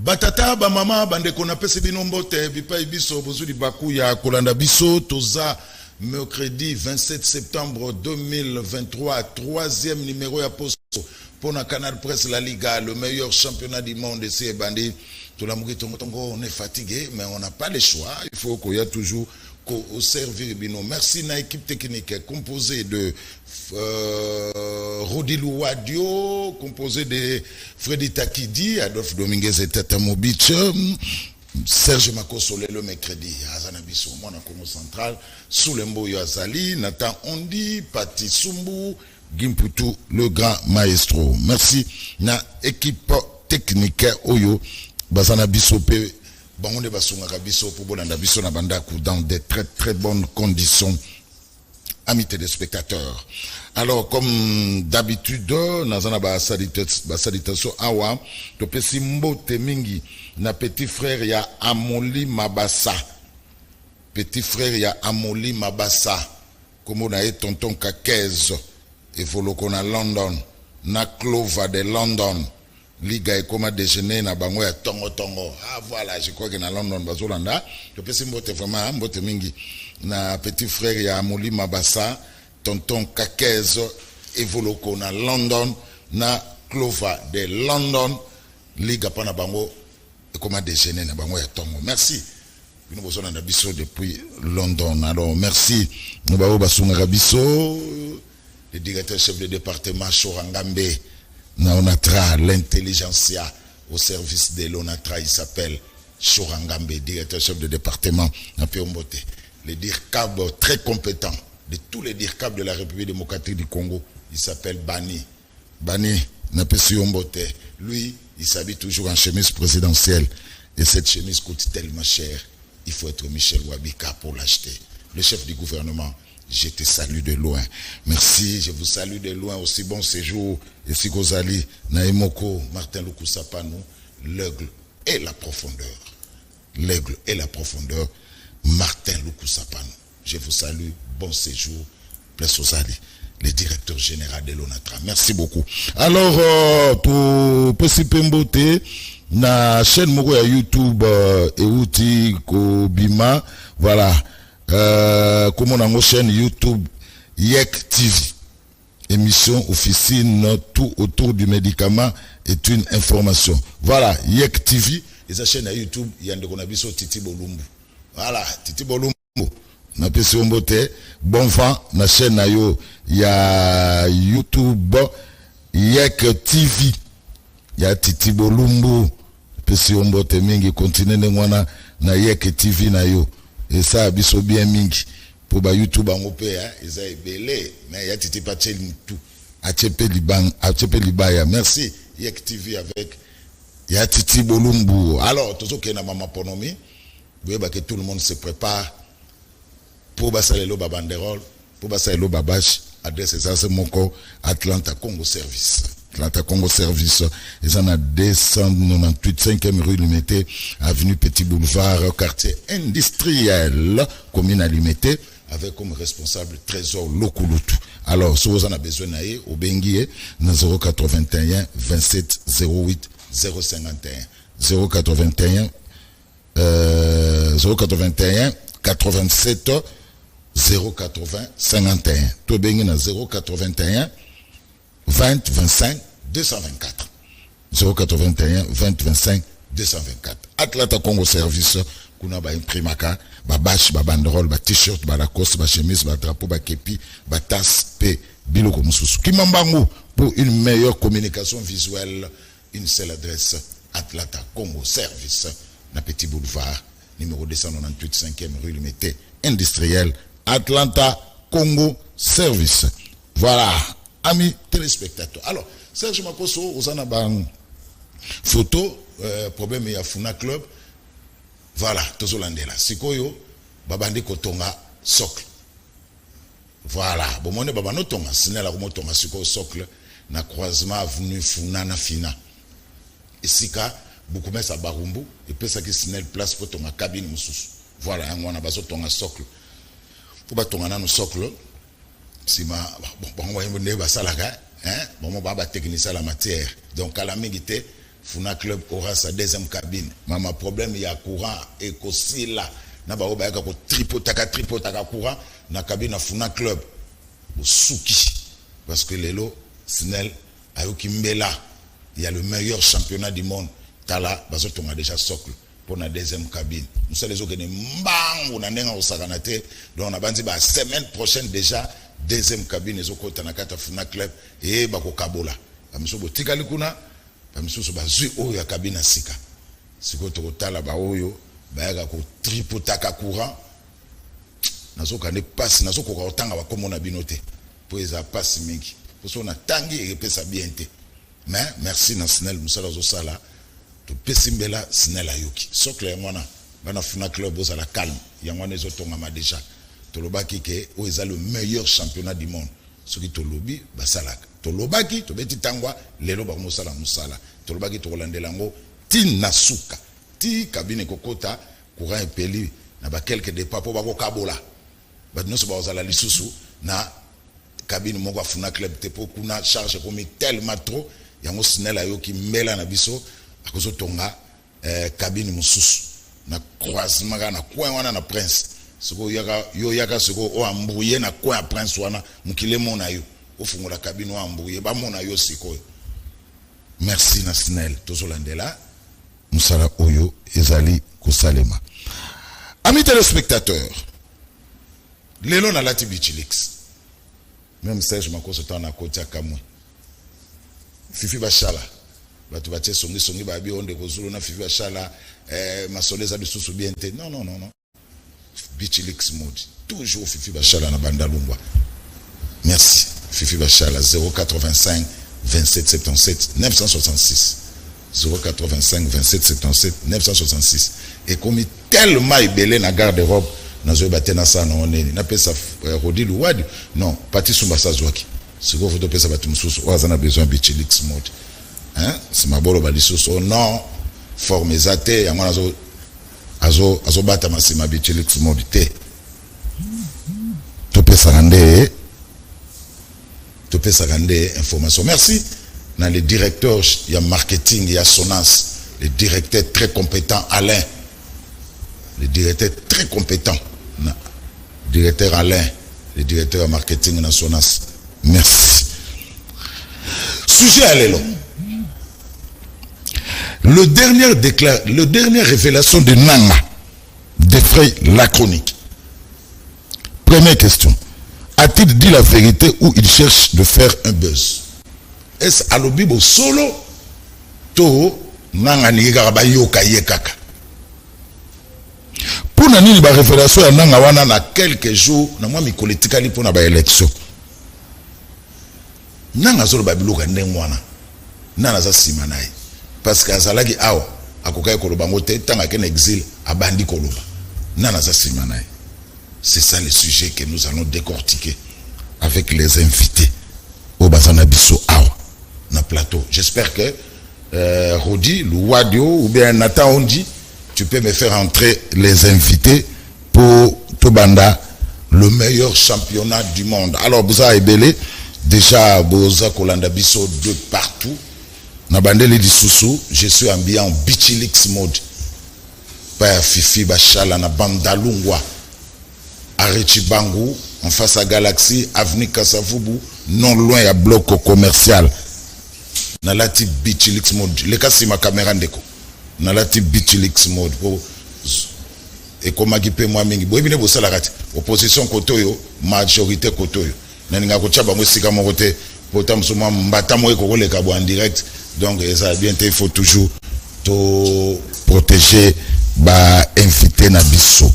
Batata, ba mama, bande qu'on appelle ces binombote, bipa ibiso, bozuli baku ya kolanda biso, toza, mercredi 27 septembre 2023, troisième numéro à poste pour la Canal Presse La Liga, le meilleur championnat du monde ici, bandi. Tout la mouille, on est fatigué, mais on n'a pas le choix. Il faut qu'il y ait toujours au servir bino. Merci à l'équipe technique composée de Rodilou Wadio, composée de Freddy Takidi, Adolphe Dominguez et Tata Mobitch, Serge Makosole le mercredi, Azanabiso, Mona Congo Central, Soulembo Yoazali, Nathan Ondi, Pati Sumbu, Gimputu, le grand maestro. Merci na équipe technique Oyo, Bazanabiso P. Bon, on est dans des très très bonnes conditions, amis téléspectateurs. Alors, comme d'habitude, nous avons salutation awa, to pesi mbote mingi, na petit frère ya Amoli Mabassa. Petit frère ya Amoli Mabassa. Comme on a eu tonton Kakez, et voloko na London, na Clova de London. Liga et comment déjeuner na bango ya tongo. Ah voilà, je crois que na London bazolanda. Je peux mbote vraiment mbote mingi na petit frère ya Amoli Mabassa, tonton Kakez evoloko na London, na Clova de London. Liga pa na bango et comment déjeuner na bango ya tongo. Merci. Nous besoin na biso depuis London. Alors merci. Nous ba basunga biso le directeur chef de département Chorangambe. Onatra, l'intelligentsia au service de l'Onatra, il s'appelle Chorangambe, directeur chef de département à Péombote. Le DIRCAB très compétent de tous les DIRCAB de la République démocratique du Congo, il s'appelle Bani. Bani, Napesiombote. Lui, il s'habille toujours en chemise présidentielle. Et cette chemise coûte tellement cher, il faut être Michel Wabika pour l'acheter. Le chef du gouvernement. Je te salue de loin. Merci, je vous salue de loin. Aussi bon séjour. Et si Gozali, Naimoko, Martin Lukusapano, l'aigle et la profondeur. L'aigle et la profondeur. Martin Lukusapano. Je vous salue. Bon séjour. Place Ozali, le directeur général de l'ONATRA. Merci beaucoup. Alors, pour Pesipembote, na chaîne Moko ya YouTube, Euti Kobima, voilà. Comme on a une chaîne YouTube Yek TV, émission officine tout autour du médicament est une information. Voilà, Yek TV, et sa chaîne à YouTube, il y a un Titi Bolumbu. Voilà, Titi Bolumbu. Na pesi ombote, bon vent, na chaîne na yo, il y a YouTube Yek TV. Il y a Titi Bolumbu. Pesi ombote mingi continue ngwana na Yek TV na yo. Et ça a bien mingi pour ba YouTube en opé hein ils a belé mais ya titi pas tout achepe libaya. Merci Yek TV avec ya titi Bolumbu. Alors tout ce qui est na mama ponomi vous voyez que tout le monde se prépare pour basalelo babanderole pour basalelo babash adresse ça c'est mon corps Atlanta Congo Service. Atlanta Congo Service, ils en a 298 5e rue Limité, avenue Petit Boulevard, quartier industriel, commune à Limité, avec comme responsable Trésor Lokulutu. Alors, si vous en avez besoin, au Benguié, 081 27 08 051 081 87 080 51. Tout Benguié na 081 20 25 224 081 20 25 224 Atlanta Congo Service kuna ba imprimaka ba bash ba banderole ba t-shirt ba lacoste ba chemise ba drapeau ba kepi ba tasse pe biloko mususu kimambangu pour une meilleure communication visuelle. Une seule adresse, Atlanta Congo Service, na Petit Boulevard numéro 298 5e rue Limité industriel, Atlanta Congo Service. Voilà, amis téléspectateurs. Alors, Serge Makoso, aux anabang photo, problème il y a Funa Club. Voilà, tous Hollandais là. Sikoyo, babandi kotonga socle. Voilà, bon mon babano tonga, signal la tonga sikoyo socle na croisement avenue Funa na Fina. Isika, beaucoup mais à Barumbu, et puis ça qui signale place pour tonga cabine mususu. Voilà, on a besoin tonga socle. Pour ba tonga na no socle. Si ma bon on va salaka hein bon on va technicien la matière donc à la mingité Funa Club aura sa deuxième cabine. Mais ma problème, il y a courant et qu'aussi là, na ba oba yaka ko tripotaka courant na cabine à Funa Club au Souki. Parce que Lelo, Snell, Ayoki Mbela, il y a le meilleur championnat du monde. Tala, parce qu'on a déjà socle pour la deuxième cabine. Nous sommes les autres qui sont on a au Saganate. Donc on a dit la semaine prochaine déjà, deuxième cabine, les autres Tanakata Funa Club et Bako Kabola. Nous sommes au Tikalikuna. Bamiso so bazui oyo ya kabina sika siko tokotala ba oyo bayaka ko tripotaka courant nazo kane passe nazo ko otanga ba komona binote po eza passe mingi poso na tangi e pesa bien te mais merci na Snell musala zo sala to pesimbela Snell ayoki socle ngwana bana Funa Club oza la calme yangwana ezo tonga ma déjà to lobaki ke o eza le meilleur championnat du monde soki to lobi basalaka tolobaki tobeti tangwa lelo ba musala tolobaki tolandela ngo ti nasuka ti kabine kokota courant epeli na ba quelques départs po bako kabola ba noso ba ozala lisusu na kabine moko Funa Club te po kuna charge komi tellement trop yango Snell ayoki mbela na biso akozo tonga kabine mususu na croisement na coin wana na Prince siko yaka siko o ambouye na coin à Prince wana mukilemo na yo la cabine embrouillé ba mona yo sikoyo. Merci na Snell tozolandela musala oyo ezali kusalema. Amis téléspectateurs, lelo na lati Bichilix. Même Serge Makoso tana kotia kamwe. Fifi Bashala. Batu batie songi ba bi onde kozulu na Fifi Bashala masoleza bisusu biente. Non. Bichilix mode. Toujours Fifi Bashala na Bandalungwa. Merci. Fifi Bachala 085 27 77 966 085 27 77 966 et comme tellement ibelé na garde-robe na zo batena sa na oneni na pesa Rodi Luwadi non pati sumba sa zwaki siko foto pesa batu mususu wazana besoin Bichilix mode hein c'est ma bolo balisusu non forme zate yango nazo azo bata masima Bichilix mode te to pesa rande tu peux s'agrandir information. Merci. Dans le directeur, il y a marketing, il y a Sonas, le directeur très compétent Alain, le directeur très compétent, le directeur Alain, le directeur marketing dans Sonas. Merci. Sujet à l'élo. Le dernière révélation de Nanga défraye la chronique. Première question. A-t-il dit la vérité ou il cherche de faire un buzz? Est-ce à l'obibo solo to nanga ni garaba yoka yekaka? Pour nani ba révélation ya nanga wana na quelques jours na moi mi politically pour na ba élection. Nanga solo ba biloka ndengwana. Nana za simanai. Parce que azalaki awa akokai koloba ngote tanga ken exil abandi koloba. Nana za simanai. C'est ça le sujet que nous allons décortiquer avec les invités au Bazana Bisso Awa, na plateau. J'espère que Rodi, Louadio ou bien Nathan Ondi, tu peux me faire entrer les invités pour Tobanda, le meilleur championnat du monde. Alors, Bouza Ebele, déjà, Bouza Kolanda Bisso de partout. Nabandele di Soussou, je suis habillé en Bichilix mode. Père Fifi Bachala, na Bandalungwa. Arechibangu, en face à Galaxy, avenue Kasavubu, non loin à bloc commercial. Nalati Bichilix mode. Les cas si ma caméra ndeko. Nalati Bichilix mode. Et comme je peux moi mingi. Boy bine bossa la rate. Opposition kotoyo, majorité kotoyo. Naninga kocha ba musika mo kote. Potam suma mbata mo ko le kabo en direct. Donc ça bien il faut toujours to protéger ba invité na biso.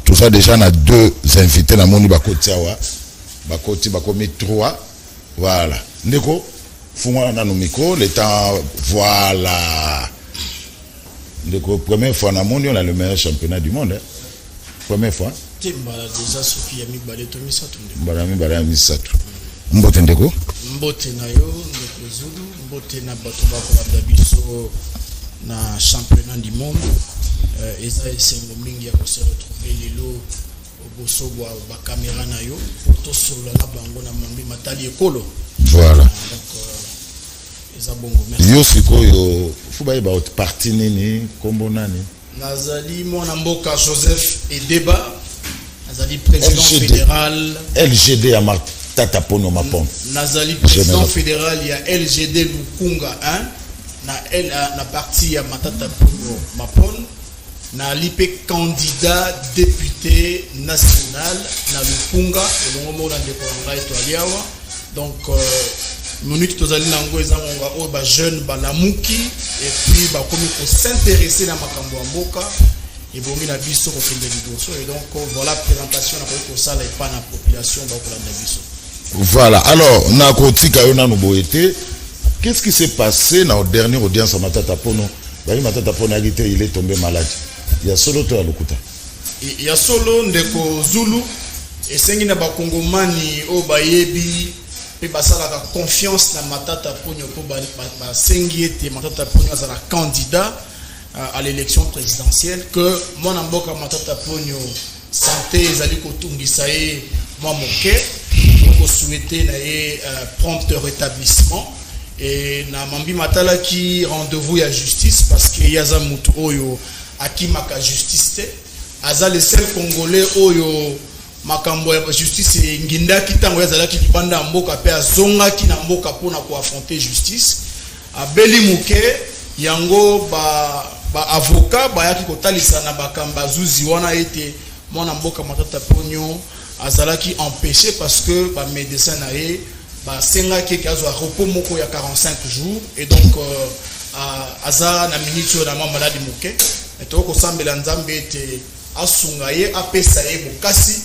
Tout ça déjà, on a deux invités dans mon Bakotiawa. Bakoti, Bakomi 3. Voilà. Ndeko, fous-moi dans nos micros. Le temps, voilà. Ndeko, première fois dans mon on a le meilleur championnat du monde. Hein. Première fois. Déjà, Sophie Yami Baleto Misatu. Barami Misatu. Mbote Ndeko. Mbote na yo, Ndeko Zulu. Mbote na Batoba Dabiso na championnat du monde. Eza esengo mingi ya ko se retrouver lelo oboso ba caméra na yo pour to solo na bango na mambi matali ekolo. Voilà. Donc Ezabongo, merci. Yo sikoyo fuba ba haute partie nini kombo nani? Nazali mon mboka Joseph Edeba. Nazali président fédéral. LGD à Matata Pono Mapon. Nazali président fédéral, il y a LGD Lukunga 1. Na parti à Matata Pono Mapon. Na lipe candidat député national na Lukunga. Le moment dans le Congrès Toaliawa. Donc, minute tozali nango ezangonga o ba jeune balamuki et puis ba komi ko s'intéresser na makambo ya mboka et bongi na biso ko kende liboso et donc voilà présentation na ko sala et pas na population ba ko la biso. Voilà, alors na ko tika yo na no boete. Qu'est-ce qui s'est passé dans la dernière audience à Matata Pono? Bali Matata Pono il est tombé malade. Il y a solo to à Lokuta. Il y a solo ndeko Zulu et sengi na ba kongomani o bayebi et basala la confiance na Matata Ponyo pour sengi ete Matata Ponyo azala candidat à l'élection présidentielle que mon amboka Matata Ponyo santé ezali kotungisa ye moi moke ko souhaiter na ye prompt rétablissement et na mambi matala ki rendez-vous ya justice parce que yaza mutu oyo akimaka justice te aza le seul congolais oyo makambo ya justice nginda kitango yazalaki libanda mboka pe azonga ki na mboka pona ko affronter justice abeli muke yango ba avocat ba yaki kotalisa na bakamba zuzi wana ete mwana mboka Matata Ponyo azalaki empêché parce que ba médecin na ye ba senga ki kazo repos moko ya 45 jours et donc aza na minute na malade muke et to ko sambela nzambe ete asunga ye apesa ye bokasi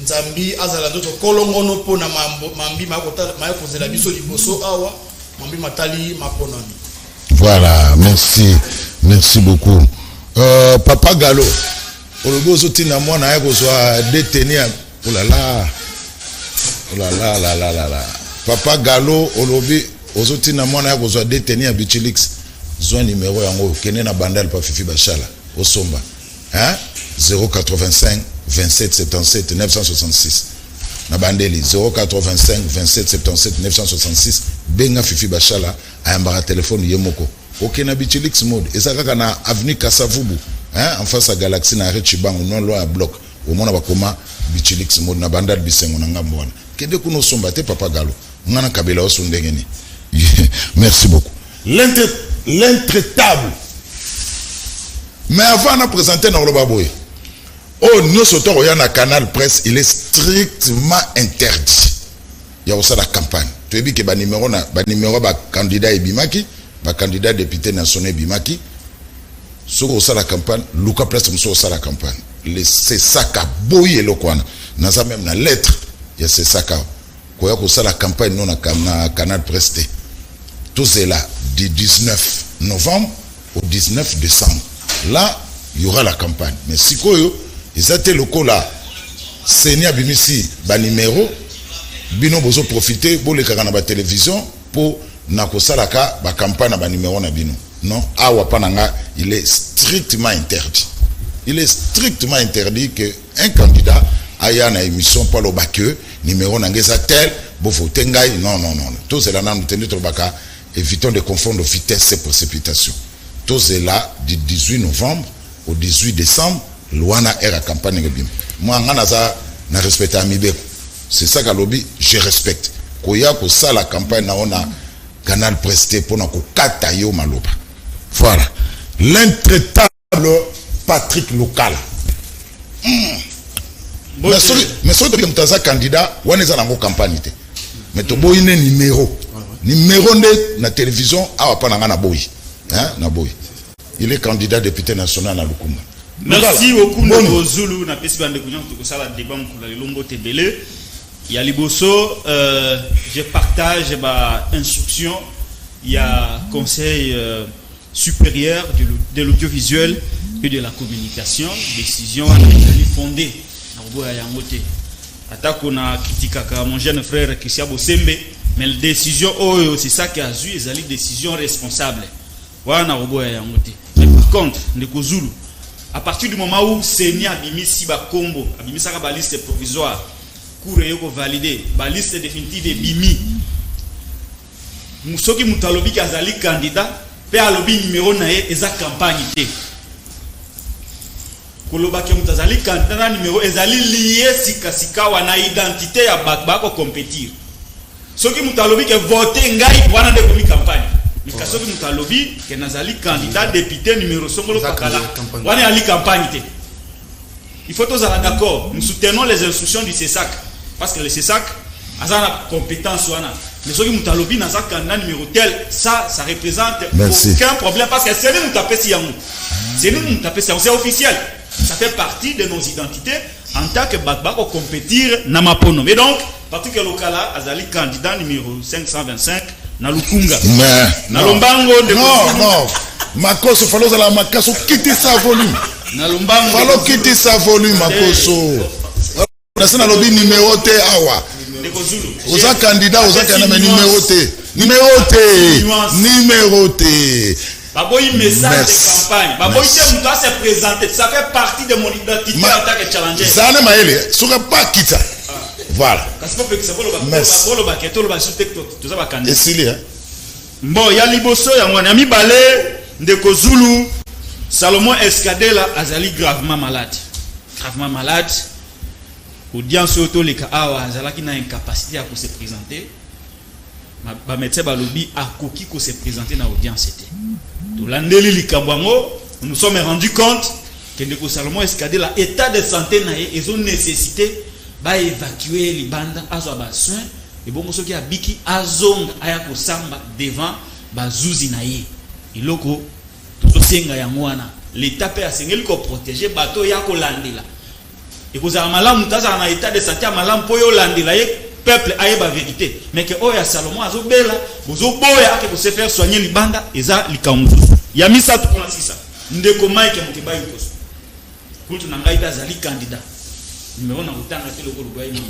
nzambi azala doto kolongono pona mambi makota mayakozela biso liboso awa mambi matali maponami. Voilà, merci beaucoup. Papa Gallo olobozo tina mwana yako soit détenu. Oh là là. Papa Gallo olobi ozotina mwana yako soit détenu à Bichilix. Zone numéro yango kene na bandal pa fifi bashala osomba. Hein? 085 27 77 966 na bandeli 085 27 77 966 benga fifi bashala ayambara téléphone yemoko OK na Bichilix mode ezaka na avenue Kasavubu hein en face à Galaxy na Rechibango non loin à bloc au mona bakoma Bichilix mode na bandal bisengo na ngambo wana kende kuno somba te Papa Gallo ngana kabela osundengeni. Merci beaucoup. L'intraitable. Mais avant de présenter dans le baboy, nous sommes au canal presse, il est strictement interdit. Il y a aussi la campagne. Tu as vu que le numéro candidat Bimaki, le candidat député national Bimaki, sur la campagne, Luca Presse sur la campagne. C'est ça qui a boyé le coin. Dans la même lettre, il y a c'est ça qui a la campagne non na canal presse. Tout c'est là du 19 novembre au 19 décembre. Là, il y aura la campagne. Mais si koyo, ils étaient locaux là, Seigneur Bimisi, ba numéro, bino bozo profiter, bo le kaka na ba télévision pour na kosalaka ba campagne na ba numéro na bino. Non, awa pananga, il est strictement interdit. Il est strictement interdit que un candidat aya na émission pour le baque numéro na ngeza tel, bo voter ngai, non. Tout cela na nous tenir trop baka. Évitons de confondre vitesse et précipitation. Tout est là du 18 novembre au 18 décembre. Luana est la campagne. Moi, je respecte Amibeko. C'est ça que lobby, je respecte. Koya ko ça la campagne na on a canal presté pour na ko katayo maloba. Voilà. L'intraitable Patrick Local. Mais celui qui est candidat, on est dans la campagne. Mais tu as un numéro. Numéro de la télévision, il est candidat député national à Lukunga. Merci beaucoup Ndeko Zulu na pesi bande kunyo to sala débat pour la Lombo Tebele. Il y a Liboso, je partage ma instruction, il y a conseil supérieur de l'audiovisuel et de la communication, décision fondée na Roboya Yangote. Attaque on a critiqué mon jeune frère Christian Bosembe. Mais la décision, c'est ça qui a eu, c'est une décision responsable. Voilà, mais par contre, Ndeko Zulu, à partir du moment où Seigneur Bimisi Bakombo, Bimisi a liste provisoire, Kouré validé, la liste définitive de Bimi, soki mutalobi kazali candidat pe alobi numéro na ye eza campagne te koloba ke mutazali candidat na numéro ezali lié sika wana identité ya bako compétir soki mutalobi ke voter ngai wana de komi campagne mais soki mutalobi ke nazali candidat député numéro songolo pakala wana ali campagne te. Il faut tous être d'accord. Nous soutenons les instructions du CESAC parce que le CESAC a la compétence. Mais ce qui nous talobi dans un candidat numéro tel, ça représente aucun problème parce que c'est nous taper si c'est nous taper si c'est officiel. Ça fait partie de nos identités en tant que Bakbako compétir na mapono. Mais donc, partout que local azali candidat numéro 525 na Lukunga. Na Lombango de non. Makoso falo la makaso quitter sa volume. Falo quitter sa volume Makoso. Nasana lobi numéro T awa. Oza candidat oza candidat numéro T. Baboy message de campagne. Baboy te doit se présenter. Ça fait partie de mon identité en tant que challenger. Ça ne maele, sera pas quitter. Voilà. Merci. Bon, il y a liboso ya mwana mi balé ndeko Zulu Salomon Escadela azali gravement malade. Gravement malade. Audience auto les awa azalaki na incapacité à se présenter. Ba médecin balobi akoki ko se présenter na audience était. To landeli likabwango, nous sommes rendus compte que ndeko Salomon Escadela état de santé na ye ezo nécessité ba évacuer libanda azo ba soin et bon soki abiki azonga aya ko samba devant bazuzi na ye. Iloko tosenga yango wana l'état pe asengeli ko protéger bato ya ko landela. Et vous avez malamu taza na état de santé malamu po yo landela ye peuple aye ba vérité mais que oya Salomon azobela bozo boya ke se faire soigner libanda eza likamuzu ya misa to pour sisa ndeko Mike Mukebai Nkoso kultu na ngai azali candidat numéro na utanga te lokolo doyi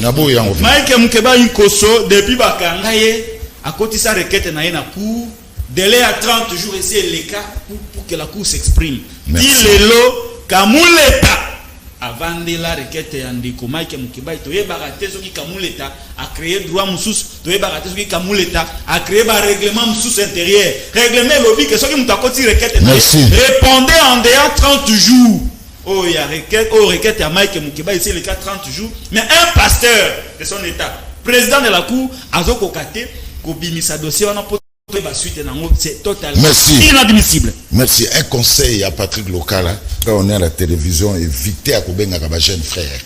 na boya yango Mike Mukebai Nkoso depuis bakanga ye akotisa requête na ye na cour délai à 30 jours et c'est le cas pour que la cour s'exprime. Dit lelo kamuleta avant de la requête ya ndeko Mike Mukebai toye barate soki kamuleta a créé droit mususu toye barate soki kamuleta a créé ba règlement mususu intérieur règlement lobby que soki mutakoti requête répondez en dehors 30 jours. Oh il y a requête ya Mike Mukebai c'est le cas 30 jours mais un pasteur de son état président de la cour azoko kate ko bimisa dossier wana c'est totalement inadmissible. Merci. Un conseil à Patrick Lokala, quand on est à la télévision, évitez à Kobenga comme jeune frère.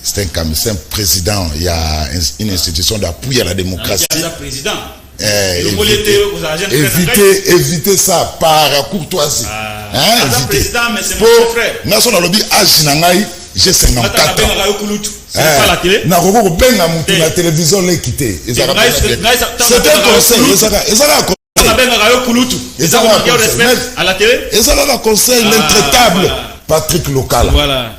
C'est un président, il y a une institution d'appui à la démocratie. Évitez ça par courtoisie. Président, mais c'est mon frère. National Lobby Ajinangai, j'ai 54 ans. C'est pas la télé. La télévision l'a quitté. C'est un conseil. À la télé. Et ça a un conseil intraitable. Patrick Lokala. Voilà.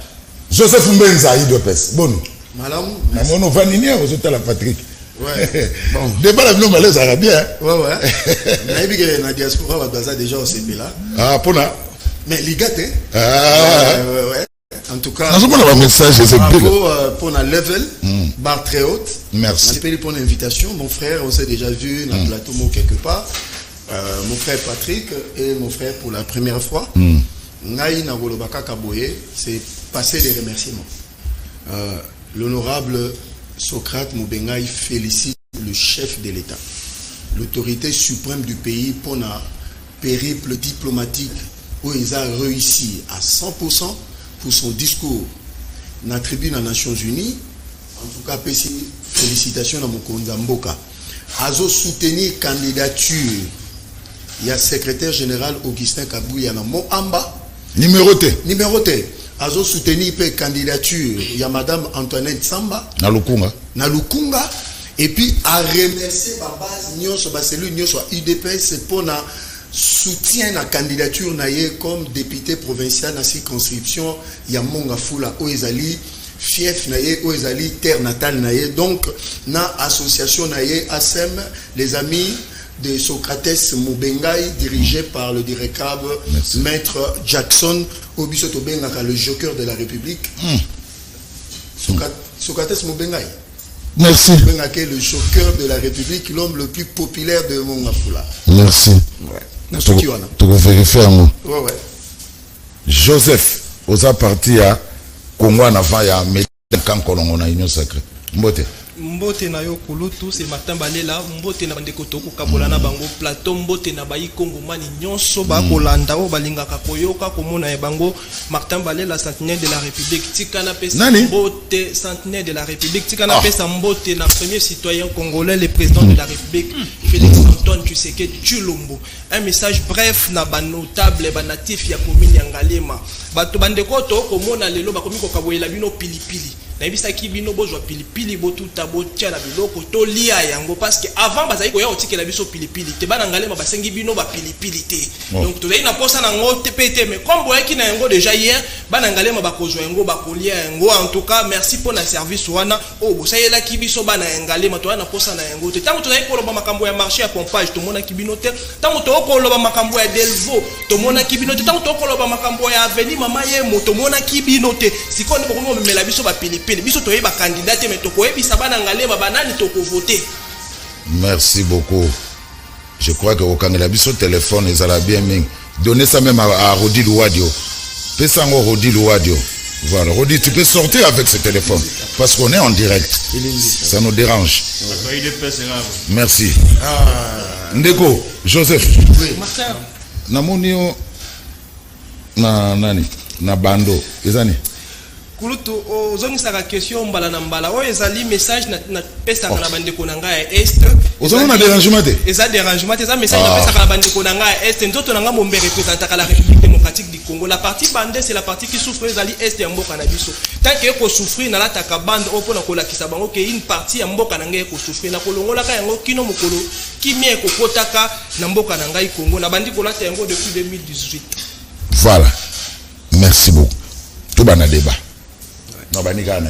Joseph Mbenza Idopes. Bon. Madame. On va venir aux la Patrick. Ouais. Bon. Débat l'avion malaise arabien. Ouais. La diaspora va déjà au CP là. Ah, pour là. Mais les gars, ouais. En tout cas, bravo pour la level, barre très haute. Merci. Merci pour l'invitation. Mon frère, on s'est déjà vu dans le plateau quelque part. Mon frère Patrick et mon frère pour la première fois. Naï Nagolobaka Kaboye, c'est passer des remerciements. L'honorable Socrate Mubengai félicite le chef de l'État, l'autorité suprême du pays pour un périple diplomatique où il a réussi à 100%. Pour son discours dans la tribune des Nations Unies, en tout cas, félicitations à Mokonza Mboka. Azo soutenir candidature, il y a secrétaire général Augustin Kabouya na Moamba. Numéroté. Azo soutenir candidature, il y a Madame Antoinette Samba. Na Lukunga. Et puis à remercier ma base, Nyoso, celui Nyoso UDPS pour na soutient la candidature naïe comme député provincial dans la circonscription Yamonga Fula Oezali fief naïe Oezali terre natale naïe donc na association naïe ASEM les amis de Socrates Mubengai dirigé par le directeur maître Jackson Obisoto Benga le joker de la République. Socrates Mubengai Merci. Le choqueur de la République, l'homme le plus populaire de Mongafula. Merci. Ouais. Tu veux vérifier un mot. Ouais. Joseph, aux parti à Congo en avant, il y a un Kolongo na Union Sacrée. Mbote. Mbote na yo kulutu c'est Martin Balela mbote na bandeko toko kabola na bango plateau mbote na bayi Congo mani nyonso ba kolanda o balingaka koyoka komona e bango Martin Balela centenaire de la République tikana pesa mbote centenaire de la République tikana pesa mbote na premier citoyen congolais le président de la République Félix Antoine Tshisekedi Tshilombo. Un message bref na ba notable ba natif ya commune ya Ngalema bato bandeko to komona lelo ba komiko kaboyela bino pilipili na bisa ki bino bozwa pilipili botuta botia na biloko to lia yango parce que avant bazali ko ya otikela biso pilipili te bana Ngalema basengi bino ba pilipili te donc tozali na posa na ngote pete mais comme boyaki na yango déjà hier bana Ngalema bakozwa yango bakolia yango en tout cas merci pour na service wana o bosayela ki biso bana Ngalema to na posa na yango te tango tozali ko loba makambo ya marché ya pompage to mona ki bino te tango to ko loba makambo ya Delvaux to mona ki bino te tango to ko loba makambo ya Avenue Mama Yemo to mona ki bino te sikoni ko mo memela biso ba pilipili biso to yeba candidat mais to ko yebisa bana Ngalema banani to ko voter. Merci beaucoup. Je crois que au Kangela biso téléphone ezala bien ming. Donnez ça même à Rodi Louadio. Pesango Rodi Louadio. Voilà, Rodi, tu peux sortir avec ce téléphone parce qu'on est en direct. Ça nous dérange. Merci. Ndeko, Joseph. Martin. Namonio na nani? Na bando. Ezani. Kulutu ozongisaka question mbala na mbala oyo ezali message na pesa na bandeko na ngai est ozona na dérangement te eza dérangement te eza message na pesa na bandeko na ngai est nzoto na ngai mombe représentaka la République démocratique du Congo. La partie bande c'est la partie qui souffre ezali est ya mboka na biso tant que ko souffrir na lataka bande opona kolakisa bango ke une partie ya mboka na ngai ko souffrir na kolongola ka yango kino mokolo kimie ko kotaka na mboka na ngai Congo na bandi kolata yango depuis 2018. Voilà, merci beaucoup. Tout bana débat Nabanika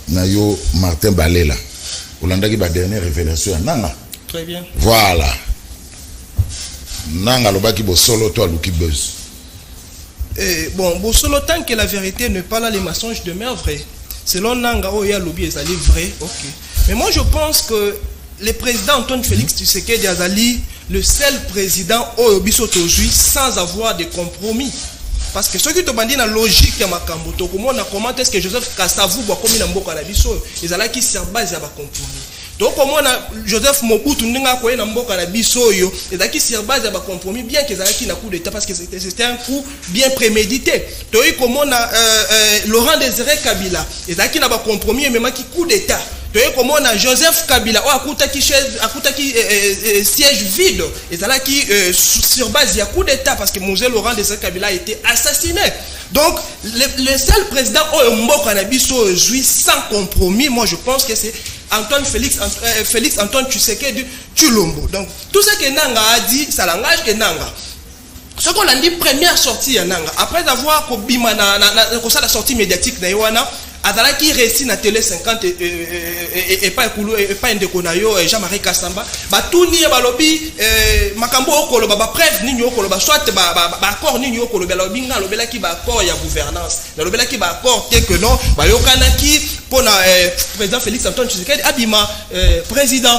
na yo Martin Balela Olandaki ba dernière révélation nanga. Très bien. Voilà. Nanga lobaki bo solo toi luki buzz. Bon, bo solo tant que la vérité n'est pas là les mensonges demeurent vrais. Selon Nanga oya lobi ezali vrai, OK. Mais moi je pense que le président Antoine Félix Tshisekedi azali le seul président oyo biso tozui sans avoir de compromis. Parce que ceux qui te bandent dans la logique de Makambo, comment est-ce que Joseph Kassavou va commis dans Mboka na biso, ils allaient qui sur base à compromis. Donc comment Joseph Mobutu n'inga quoi dans Mboka na biso yo, ils allaient qui sur base à compromis bien qu'ils allaient qui na coup d'état parce que c'était un coup bien prémédité. Donc comment Laurent Désiré Kabila, ils allaient qui n'a pas compromis et même qui coup d'état. Tu vois comment on a Joseph Kabila qui siège vide et là qui sur base il y a coup d'état parce que Moselle Laurent Désiré Kabila a été assassiné. Donc le seul président Mboka na biso jouit sans compromis. Moi je pense que c'est Antoine Félix Antoine Tshisekedi Tshilombo. Donc tout ce que Nanga a dit ça l'engage que Nanga. Ce qu'on a dit première sortie à Nanga après avoir kobima na la sortie médiatique na Yoana Adala qui réussit na télé 50 et pas Kulu et pas ndeko na yo Jean-Marie Kassamba ba tout ni ba lobi makambo okolo ba preuve ni okolo ba soit ba accord ni okolo ba lobi nga lobela ki ba accord ya gouvernance na lobela ki ba accord que non ba yokana ki pona président Félix Antoine Tshisekedi abima président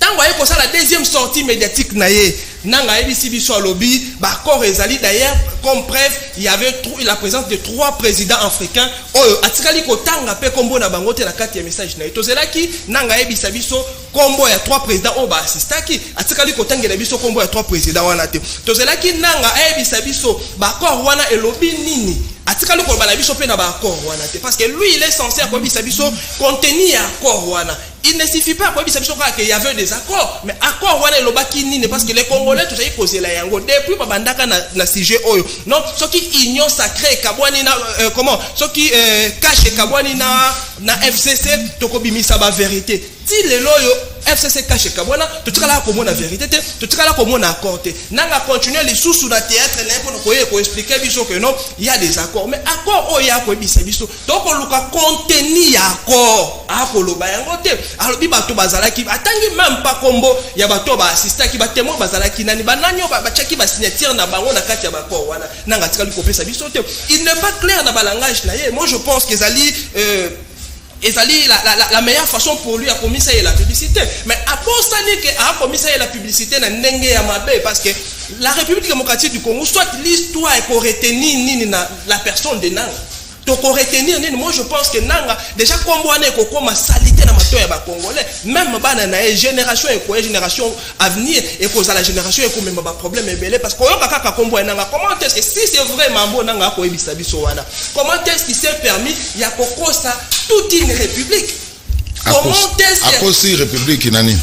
tango aye ko ça la deuxième sortie médiatique na ye nanga ebisi biso lobby ba accord ezali d'ailleurs comme preuve il y avait la présence de 3 présidents africains oyo atikali ko tanga pe kombo na bango te na kati ya message na tozelaki nanga ebisa biso kombo ya 3 présidents o ba assistaki atikali ko tangela biso kombo ya 3 présidents wana te tozelaki nanga ebisa biso ba accord wana elobi nini atikali ko bala biso pe na ba accord wana te parce que lui il est censé akobisa biso contenir accord wana. Il ne suffit pas qu'il y avait des accords, mais accords wana elobaki nini parce que les Congolais tout ça ils posaient la yango depuis babandaka na sujet oyo. Non, ce qui union sacrée kabwani na comment ce qui cache kabwani na FCC tokobimisa ba vérité. Si les loyo FCC cache kabwana to tikala ko mona vérité te to tikala ko mona accord te nanga continuer les sous na théâtre na ko expliquer biso que non il y a des accords mais accord oyo ya ko bisa biso donc on luka contenir accord akoloba yango te alobi bato bazalaki atangi même pas kombo ya bato ba assistant ki batemo bazalaki nani bananyo ba chaki ba signature na bango na kati ya bakor wana nanga tikali ko pesa biso te il n'est pas clair na ba langage na ye. Moi je pense que zali ezali la meilleure façon pour lui à commisser la publicité. Mais à cause que a commisser la publicité na ndenge ya mabe parce que la République démocratique du Congo soit l'histoire est pour retenir la personne de Nanga. Donc pour retenir moi je pense que Nanga déjà comme on est comme salité na mato ya ba congolais même bana na génération et quoi génération à venir et cause à la génération et comme même ba problème ebele parce que kaka kombo Nanga comment est-ce que si c'est vraiment bon Nanga ko ebisa biso wana comment est-ce qu'il s'est permis ya kokosa toute une république comment est-ce à cause de république nani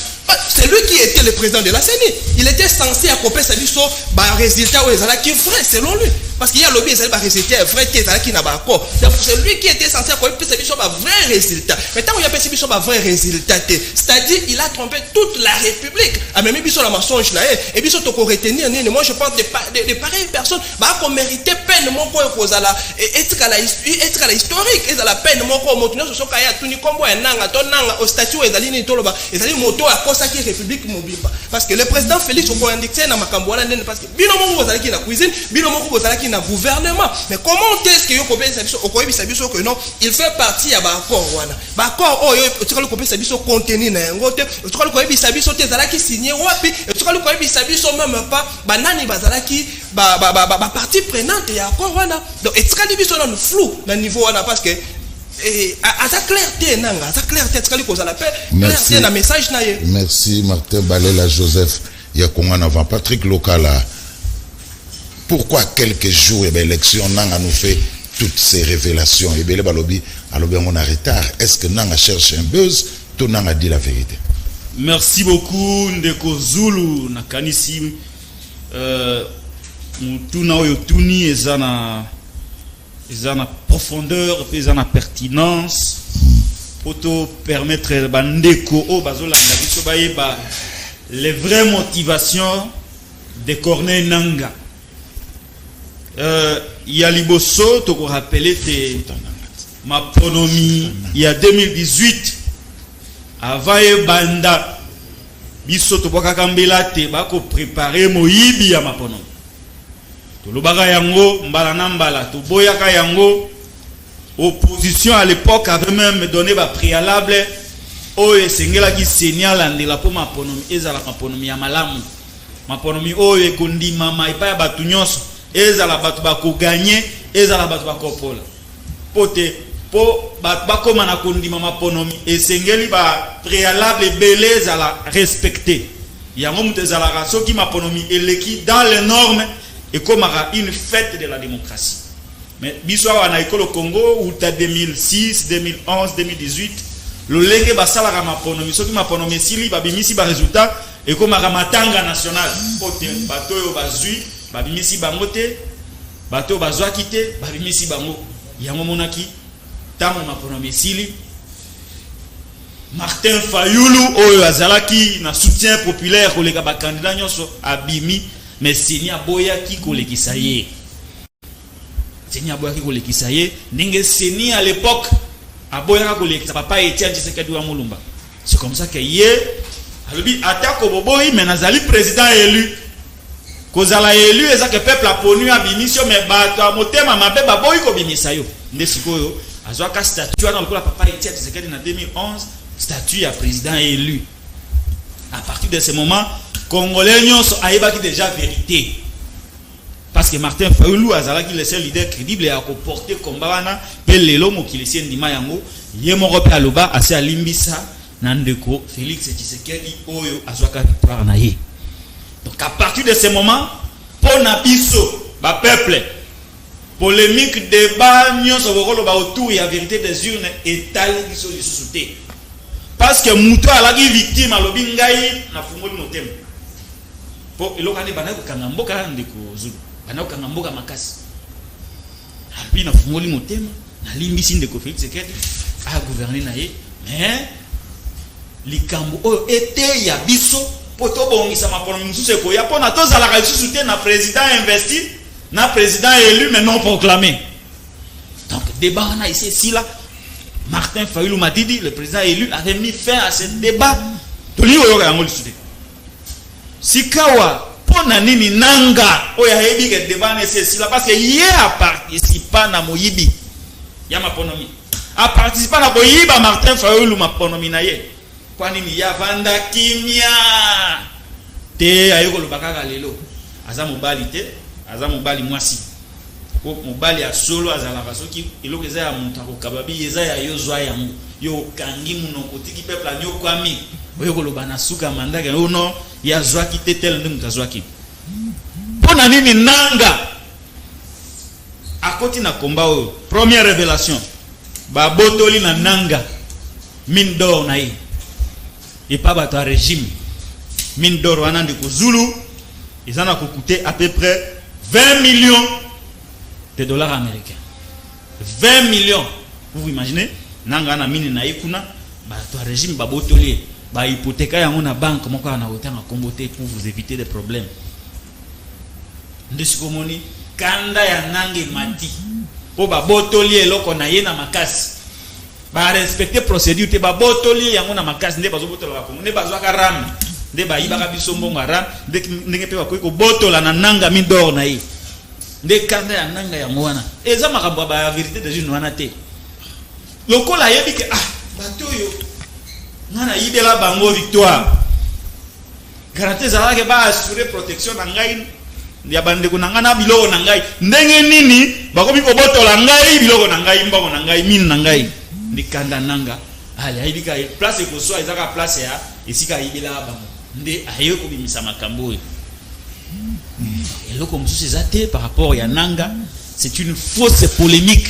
c'est lui qui était le président de la CENI. Il était censé accompagner sa vie sur un résultat qui est vrai selon lui. Parce qu'il y a lobby, c'est un résultat vrai qui n'a pas accord. C'est lui qui était censé accompagner sa vie sur un vrai résultat. Mais tant qu'il y a pas sur un vrai résultat, c'est-à-dire il a trompé toute la République. Ah mais même sur la mensonge là, et puis surtout qu'on retenir, moi je pense de pareilles personnes, bah qu'on méritait peine mon quoi cause à la être à la historique, et à la peine mon quoi monter sur ce cas tout ni comme un nanga, ton nanga au statut et d'aller toloba, et d'aller moto à cause qui République mobimba parce que le président Félix on peut indiquer dans Makambouana parce que bino moko bozalaki na cuisine bino moko bozalaki na gouvernement mais comment est-ce que yo kopesa biso okoyebi biso que non il fait partie ya ba accord wana ba accord oyo otikali kopesa biso contenu na yango te otikali koyebi biso te zalaki signé wapi otikali koyebi biso même pas banani bazalaki ba partie prenante ya accord wana donc etikali biso na flou na niveau wana parce que à sa clarté nanga à sa clarté etikali koza la paix clarté na message na ye. Merci Martin Balela Joseph Yakonga avant Patrick Lokala. Pourquoi quelques jours et l'élection nanga nous fait toutes ces révélations et bele balobi alobi on a retard est-ce que nanga cherche un buzz tout nanga dit la vérité. Merci beaucoup Ndeko Zulu nakanisi mutuna oyo tuni ezana profondeur et ezana pertinence pour te permettre bandeko o bazolanda biso bayeba les vraies motivations de Corneille Nanga. Yaliboso to ko rappeler ma pronomie il y a 2018 avant banda biso to boka kambela te bako préparer moyibi ya ma pronomie to lobaka yango mbala na mbala to boyaka yango. Opposition à l'époque avait même donné ba préalable o esengela ki signal andela po ma pronomie ezala ma pronomie ya malamu ma pronomie o ekondi mama ipa ya batu nyonso ezala batu bako gagner ezala batu bako pola pote po batu bako mana kondima ma pronomie esengeli ba préalable belé ezala respecté yango mutu ezala raso ki ma pronomie eleki dans les normes et comme une fête de la démocratie. Mais biswa na école au Congo ou 2006, 2011, 2018 le lenge basala ma pronomie soki ma pronomie sili babimisi ba résultat et comme matanga national pote bato yo bazui babimisi bango te bato bazwa kite babimisi bango yango monaki tango ma pronomie sili Martin Fayulu oyo azalaki na soutien populaire koleka ba candidat nyonso abimi mais Seigneur boyaki kolekisa ye Seigneur boyaki kolekisa ye ndenge Seigneur à l'époque aboyaka kolekisa papa Etienne Tshisekedi wa Mulumba. C'est comme ça que ye alobi atako boboyi mais nazali président élu kozala élu ezaka peuple a ponu abimisio mais bato a motema mabe baboyi ko bimisa yo nde sikoyo azwaka statut na lokola papa Etienne Tshisekedi na 2011 statut à président élu. À partir de ce moment Congolais nyonso ayebaki déjà vérité parce que Martin Fayulu azalaki le seul leader crédible et a porté combat wana pe lelo mokili sie ndima yango ye moko pe aloba ase alimbisa na ndeko Félix Tshisekedi oyo azwaka victoire na ye. Donc à partir de ce moment pona biso ba peuple polémique débat nyonso bokolo ba autour ya vérité des urnes etali biso lisusu te parce que muto alaki victime alobi ngai na fungoli motema po elokani bana ko kanga mboka ndeko Zulu bana ko kanga mboka makasi albi na fungoli motema na limbisi ndeko Félix Tshisekedi a gouverner na ye mais likambo oyo ete ya biso po to bongisa mapono misusu ko ya pona to zala ka lisusu te na président investi na président élu mais non proclamé. Donc débat on a ici là Martin Fayulu Matidi, le président élu, avait mis fin à ce débat. Si Kawa, Ponanini Nanga, Oya Hebi, que débat nécessaire, parce que hier a participé à Moyibi, Yama Ponomi. a participé à Boyiba Martin Fayulu Maponominaye. Kwani ni Yavanda Kimia. Te ayoko lobaka lelo. Aza mobali te, aza mobali mwasi. Ko mobali ya solo azalaka soki eloko eza ya montako kababi eza ya yozwa yango. Yo kangi munoko tiki peuple anyo kwami. Oyoko lobana suka mandaka ono ya zwaki te tel ndi mutazwaki. Pona nini nanga akoti na komba oyo. Première révélation. Babotoli na nanga mine d'or na ye. Et pas bato à régime. Mine d'or wana ndeko Zulu. Ils en ont coûté à peu près 20 millions de dollars américains. 20 millions. Vous imaginez? Nanga na mine na yekuna. Bato à régime babotoli. Ba hypothéca yango na banque moko na hauteur na komboté pour vous éviter des problèmes. Ndesikomoni kanda ya nange mati. Po ba botoli eloko na ye na makasi. Ba respecter procédure te ba botoli yango na makasi nde bazo botola ba kongo ne bazwa ka ram nde ba yibaka biso mbonga ram ndenge pe ba ko botola na nanga mi d'or na ye. Nde kanda ya nanga yango wana. Eza makambo ba vérité de june wana te. Lokola yebi ke bato yo ngana yibela bango victoire. Garantie za ke ba assurer protection na ngai ya bandeko na ngana biloko na ngai ndenge nini bakomi ko botola ngai biloko na ngai mbongo na ngai mine na ngai ndikanda nanga ali ayibika place ko so ezaka place ya esika yibela bango nde ayo ko bimisa makambo eloko mususu ezate par rapport ya nanga c'est une fausse polémique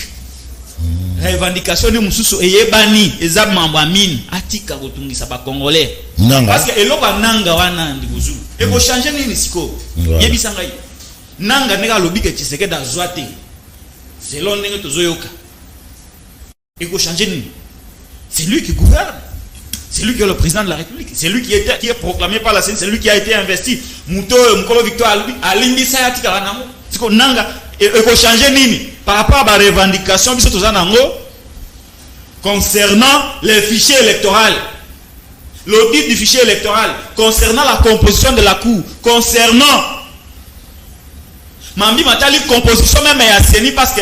revendication de mususu eyebani eza mambo amine atika kotungisa ba congolais parce que eloko nanga wana ndikuzu eko changer nini siko yebisa ngai nanga nega lobike Tshisekedi da zwate selon ndenge tozoyoka eko changer nini. C'est lui qui gouverne, c'est lui qui est le président de la République, c'est lui qui est proclamé par la CENI, c'est lui qui a été investi Muto Mkolo Victoire alimbisa ya tika nango siko nanga eko changer nini par rapport à la revendication biso tozanango concernant les fichiers électoraux, l'audit du fichier électoral, concernant la composition de la cour, concernant Mambi Matali composition même à CENI parce que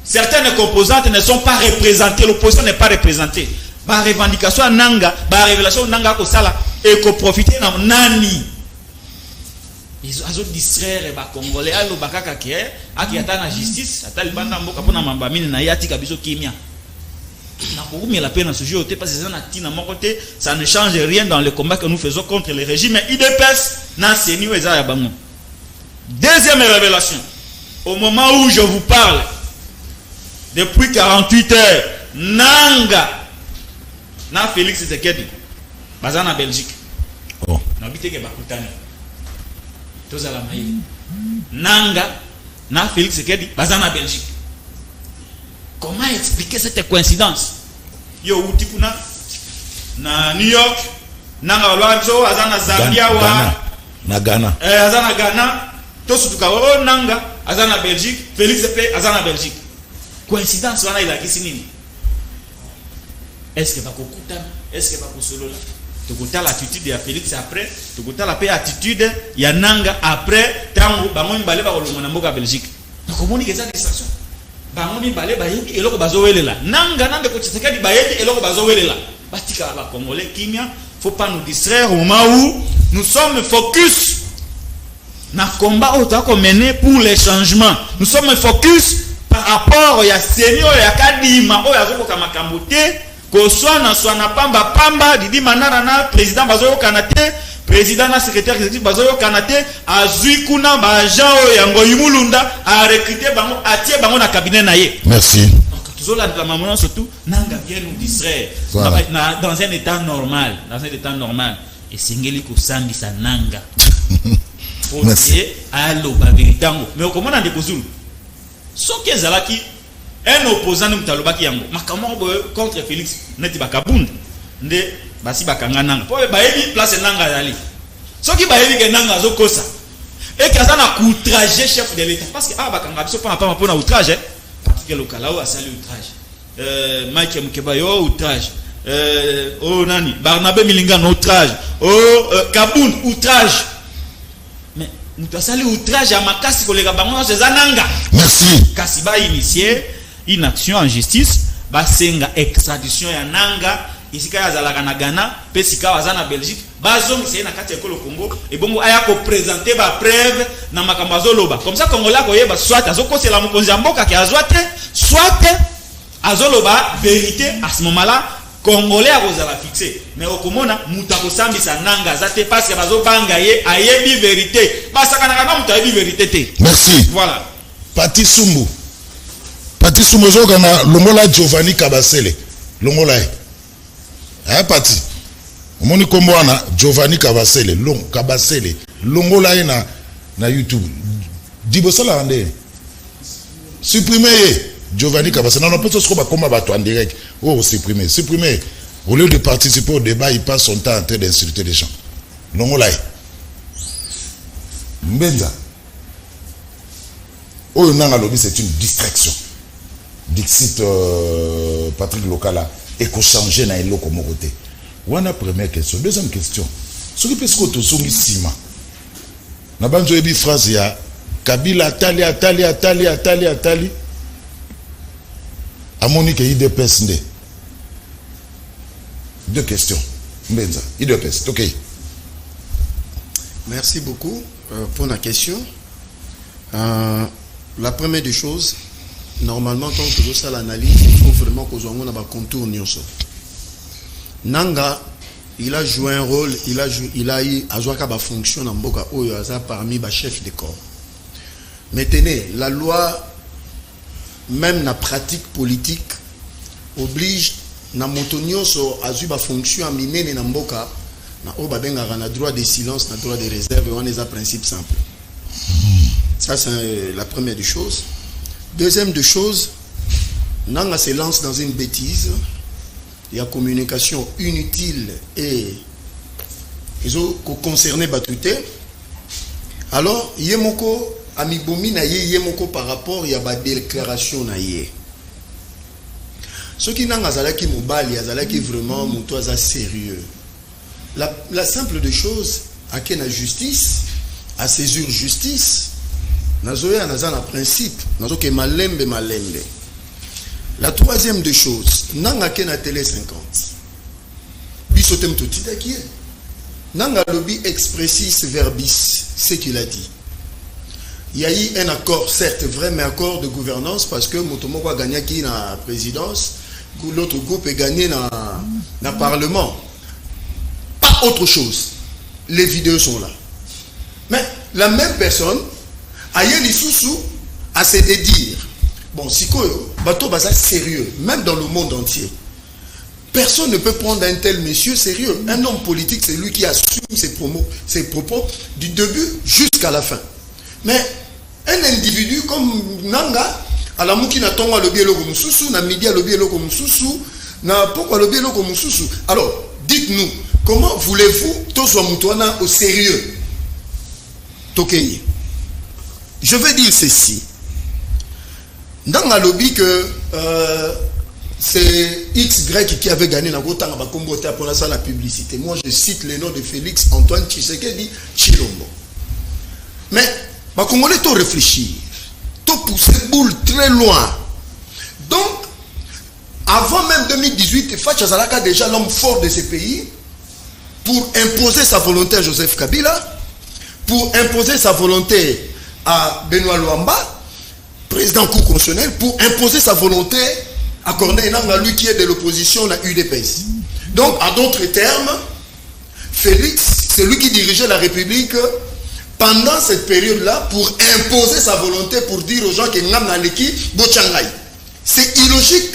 certaines composantes ne sont pas représentées, l'opposition n'est pas représentée. Ba revendication nanga, ba révélation nanga ko sala et ko profiter na nani. Ils ont distraire ba congolais alo bakaka ki aki ata na justice, ata libanda mboka pona mamba mine na yati kabiso kimia. Na ko la peine na sujet oté parce que ça na tina mon côté, ça ne change rien dans le combat que nous faisons contre le régime IDPS na CENI eza ya bango. Deuxième révélation. Au moment où je vous parle, depuis 48 heures, nanga na Félix Tshisekedi baza na Belgique. Oh. Na biteke bakutani. Tozala mayi. Nanga na Félix Tshisekedi baza na Belgique. Comment expliquer cette coïncidence? Yo uti kuna na New York, nanga walwanzo aza na Zambia na Ghana. Aza na Ghana. Tosutuka nanga aza na Belgique, Félix Tshisekedi aza na Belgique. Coïncidence wana ilakisi nini? Est-ce que va kokutana? Est-ce que va kosolola? Tokota l'attitude ya Félix après, tokota la paix attitude ya nanga après tango bango mbale ba kolonga na mboka Belgique. Nakomoni keza distraction. Bango mbale ba yebi eloko bazowelela. Nanga nande ko Tshisekedi ba yebi eloko bazowelela. Batika ba congolais kimia, faut pas nous distraire au moment où nous sommes focus na combat otako mener pour les changements. Nous sommes focus par rapport à CENI ya kadima o ya zokoka makambo te ko swana pamba pamba didi manara na président bazoyo kanate président na secrétaire exécutif bazoyo kanate azui kuna ba agent o ya ngoyimulunda a recruter bango atie bango na cabinet na ye. Merci. Donc toujours la maman surtout nanga vient nous distraire voilà. Dans un état normal, et singeli ko sambisa nanga. Merci. Allo ba véritango mais comment on a déposé Soki ezalaki un opposant nous talobaki yango makambo contre Félix neti bakabunda nde basi bakanga nanga po ba yebi place nanga yali soki ba yebi ke nanga zokosa et kaza na outrager chef de l'état parce que bakanga biso pas na outrage parce que le kalao a sali outrage Mike Mukeba yo outrage nani Barnabé Milinga outrage Kabund outrage. Nous avons outrage à Makasi pour les Gabangos, c'est Zananga. Merci. Kasiba a initié une action en justice. basenga extradition ya nanga isika ya zalaka na Ghana pe sika waza na Belgique bazong c'est na kati ya Kolo Congo et bongo aya ko présenter ba preuve na makambo azoloba comme ça Congolais ko yeba soit azokosela mokonzi ya mboka ki azwate soit azoloba vérité à ce moment-là Congolais akozala fixé mais okomona muta ko sambisa nanga zate parce que bazo banga ye ayebi vérité basaka na muta ayebi vérité te. Merci. Voilà. Pati Sumbu zoka na longola Giovanni Kabasele longola e Pati omoni kombo wana Giovanni Kabasele Kabasele longola e na YouTube dibosala ande supprimer Giovanni Kabasele non peut-être ko ba komba bato en direct supprimer au lieu de participer au débat il passe son temps en train d'insulter les gens longola e Mbenza oyo nanga lobi c'est une distraction dixit Patrick Lokala et qu'on change na eloko moko te wana première question deuxième question soki pesi ko tozongi sima na banzo ebi phrase ya Kabila atali amoni ke IDPS nde deux questions Mbenza IDPS ok. Merci beaucoup pour la question. La première des choses, normalement, quand on fait l'analyse, il faut vraiment qu'on ait un contour. Nanga, il a joué un rôle, il a eu une fonction dans Mboka parmi les chefs de corps. Maintenant, la loi, même la pratique politique, oblige na motonio so azu ba fonction aminene na Mboka na obabenga na droit de silence, na droit de réserve, on est un principe simple. Ça, c'est la première des choses. Deuxième des choses, Nanga se lance dans une bêtise. Il y a communication inutile et ils ont concerné Batouté. Alors, Yemoko, Amibomi na Yemoko par rapport, il y a des déclarations na Yé. Ce qui n'a pas qui mobile, qui vraiment montoisa sérieux. La simple des choses, à qui la justice, à saisir justice. Nazoya nazana principe nazo ke malembe. La troisième des choses nanga ke na télé 50 bisotem tout tidaki nanga lobby expressis verbis ce qu'il a dit. Il y a eu un accord certes vrai mais accord de gouvernance parce que Motomoko a gagné qui na présidence l'autre groupe a gagné na parlement pas autre chose. Les vidéos sont là mais la même personne aïe Lissousou à se dire bon si bateau baza sérieux même dans le monde entier personne ne peut prendre un tel monsieur sérieux. Un homme politique c'est lui qui assume ses propos du début jusqu'à la fin mais un individu comme Nanga à la mouki na tonga le bielo comme Soussou na midi le bielo comme Soussou na pourquoi le bielo comme Soussou. Alors dites-nous comment voulez-vous tous soit mutwana au sérieux Tokei. Je veux dire ceci. Dans la lobby que c'est XY qui avait gagné la pour la publicité. Moi, je cite le nom de Félix Antoine Tshisekedi Chilombo. Mais, les Congolais doivent réfléchir. Tout pousser boule très loin. Donc, avant même 2018, Facha Zalaka déjà l'homme fort de ce pays pour imposer sa volonté à Joseph Kabila, pour imposer sa volonté à Benoît Luamba, président Cour constitutionnel, pour imposer sa volonté à Corneille Nangaa, lui qui est de l'opposition à l'UDPS. Donc, en d'autres termes, Félix, c'est lui qui dirigeait la République pendant cette période-là pour imposer sa volonté, pour dire aux gens que Ngamnaleki Bochangai. C'est illogique.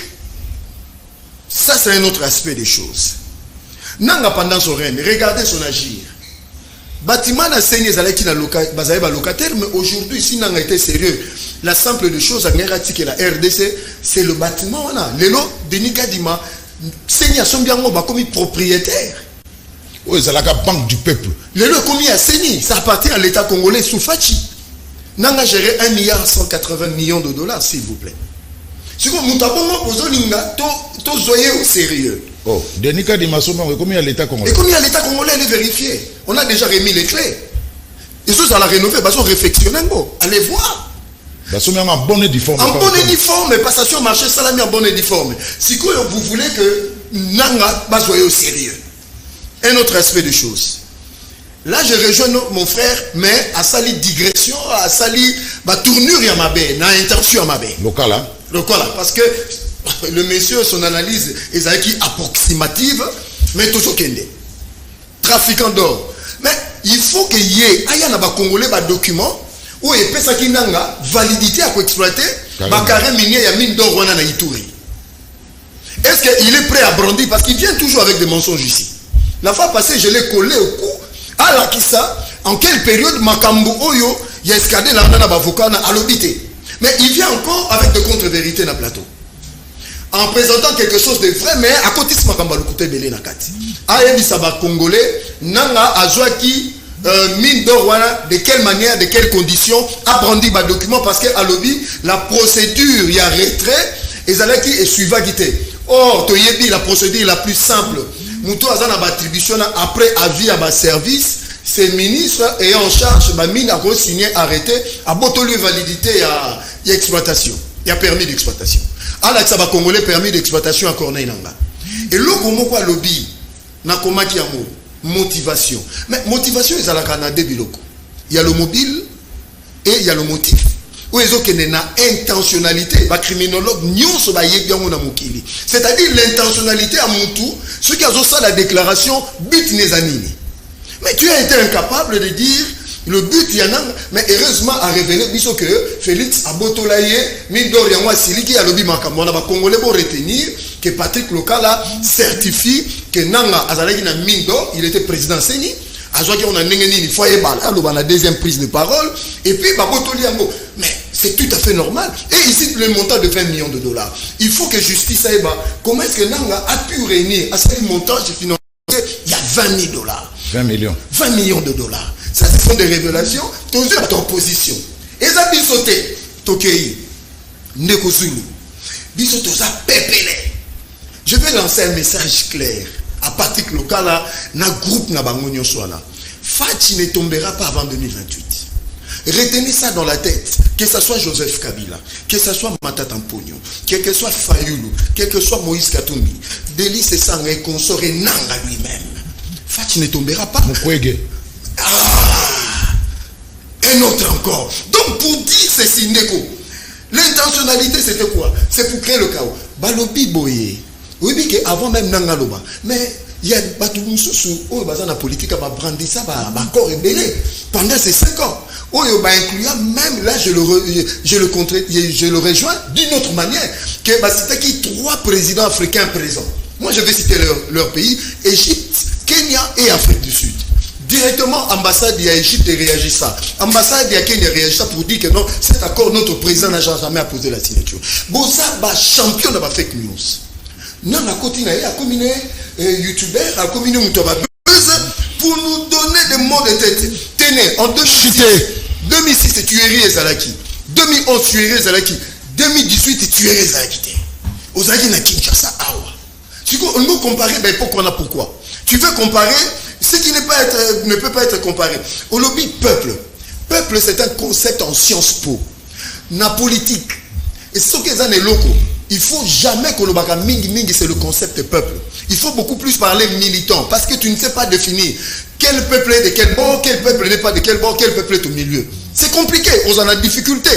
Ça, c'est un autre aspect des choses. Nanga, pendant son règne, regardez son agir. Bâtiment n'a saigné qui locataire, mais aujourd'hui, si Nanga était sérieux, la simple de choses, que la RDC, c'est le bâtiment. On a l'élo de Nikadima, saigné à son bien comme propriétaire. Oui, c'est la banque du peuple. L'élo commis à saigné, ça appartient à l'État congolais sous Fachi. Nanga géré 1,180 milliard de dollars, s'il vous plaît. Si vous avez soyez au sérieux. Oh, Denika Dimasoma, combien à l'État congolais? Et combien à l'État congolais, allez vérifier. On a déjà remis les clés. Et ça, ça l'a rénové, parce qu'on réflexionne. Allez voir. En bonne et difforme. En bonne et difforme, mais passation marché, ça mis en bonne et difforme. Si vous voulez que Nanga va jouer au sérieux. Un autre aspect des choses. Là, je rejoins mon frère, mais à sali digression, à sali tournure à ma baie, na intention à ma baie. Local, hein? Local, parce que le monsieur, son analyse est approximative, mais toujours kende. Trafiquant d'or. Mais il faut qu'il y ait, un Congolais, un document, où il peut s'acquérir validité à exploiter, carré minier, il y a mine d'or, on a Ituri. Est-ce qu'il est prêt à brandir? Parce qu'il vient toujours avec des mensonges ici. La fois passée, je l'ai collé au cou. À la Kissa, en quelle période Makambo Oyo, il y a escadé l'avocat à l'obité. Mais il vient encore avec de contre-vérités dans le plateau. En présentant quelque chose de vrai, mais à côté de Makambo, le côté de l'Enakati. Ayebi Saba Congolais, Nanga Azouaki, mine d'or, de quelle manière, de quelles conditions, a brandi le document parce qu'à l'obit, la procédure, il y a retrait, et Zalaki est suivant guité. Or, Toyebi, la procédure la plus simple. Moutou Azan a attribution après avis à ma service, ces ministres ayant en charge, ma mine a signé, arrêté, a botolé validité à exploitation. Il y a permis d'exploitation. Alors, ça va Congolais permis d'exploitation à Corneille Nanga. Et là, comment quoi lobby, n'a comment qui a motivation. Mais motivation, ils ont la Canada biloko. Il y a le mobile et il y a le motif. Où ils ont une intentionnalité, les criminologues, c'est-à-dire l'intentionnalité à mon tour, ceux qui ont ça la déclaration, but n'est anini. Mais tu as été incapable de dire le but, il y en a, mais heureusement à révéler que Félix Abotolaye, Mindor Yangwa Siliki, a lobby Makambo, on a Congolais pour retenir que Patrick Lokala certifie que Nanga Azalaki na Mindor, il était président Seni. On a la deuxième prise de parole et puis mais c'est tout à fait normal. Et ici le montant de 20 millions de dollars, il faut que justice aille. Comment est-ce que Nanga a pu réunir à ce montant financier? Il y a 20 000 dollars 20 millions 20 millions de dollars. Ça ce sont des révélations toujours à ton position. Et ça bisoté Tokei Ndeko Zulu bisoto ça pépélé. Je vais lancer un message clair à Patrick Lokala, na groupe na bangonyo soana. Fati ne tombera pas avant 2028. Retenez ça dans la tête. Que ce soit Joseph Kabila, que ce soit Matata Mpogno, que ce soit Fayoulou, que ce soit Moïse Katumbi, Délice et Sanga et consort et Nanga lui-même. Fati ne tombera pas. Un autre encore. Donc pour dire ceci, Ndeko, l'intentionnalité c'était quoi? C'est pour créer le chaos. Balobi Boye. Oui, que avant même Nangaloba. Mais il y a la politique à brandir ça, corps ébélé pendant ces 5 ans. Incluant même là, je le rejoins d'une autre manière. Que c'était qui 3 présidents africains présents. Moi, je vais citer leur pays, Égypte, Kenya et Afrique du Sud. Directement, ambassade de Égypte réagit ça. Ambassade de Kenya réagit ça pour dire que non, cet accord, notre président n'a jamais posé la signature. Bosa, champion de la fake news. Non, la continue à communiquer youtubeur, à communiquer pour nous donner des mots de tête. Tenez, en 2006, tuerie et Zalaki. 2011, tuerie et Zalaki. 2018, tuerie et Zalaki. Ozaki na Kinshasa, awa. Si on nous compare, ben pourquoi? Tu veux comparer ce qui ne peut pas être comparé. Au lobby peuple. Peuple, c'est un concept en Sciences Po. Na politique. Et ce que ça n'est locaux. Il faut jamais que le baga mingi c'est le concept peuple. Il faut beaucoup plus parler militant parce que tu ne sais pas définir quel peuple est de quel bord, quel peuple n'est pas de quel bord, quel peuple est au milieu. C'est compliqué, on en a difficulté.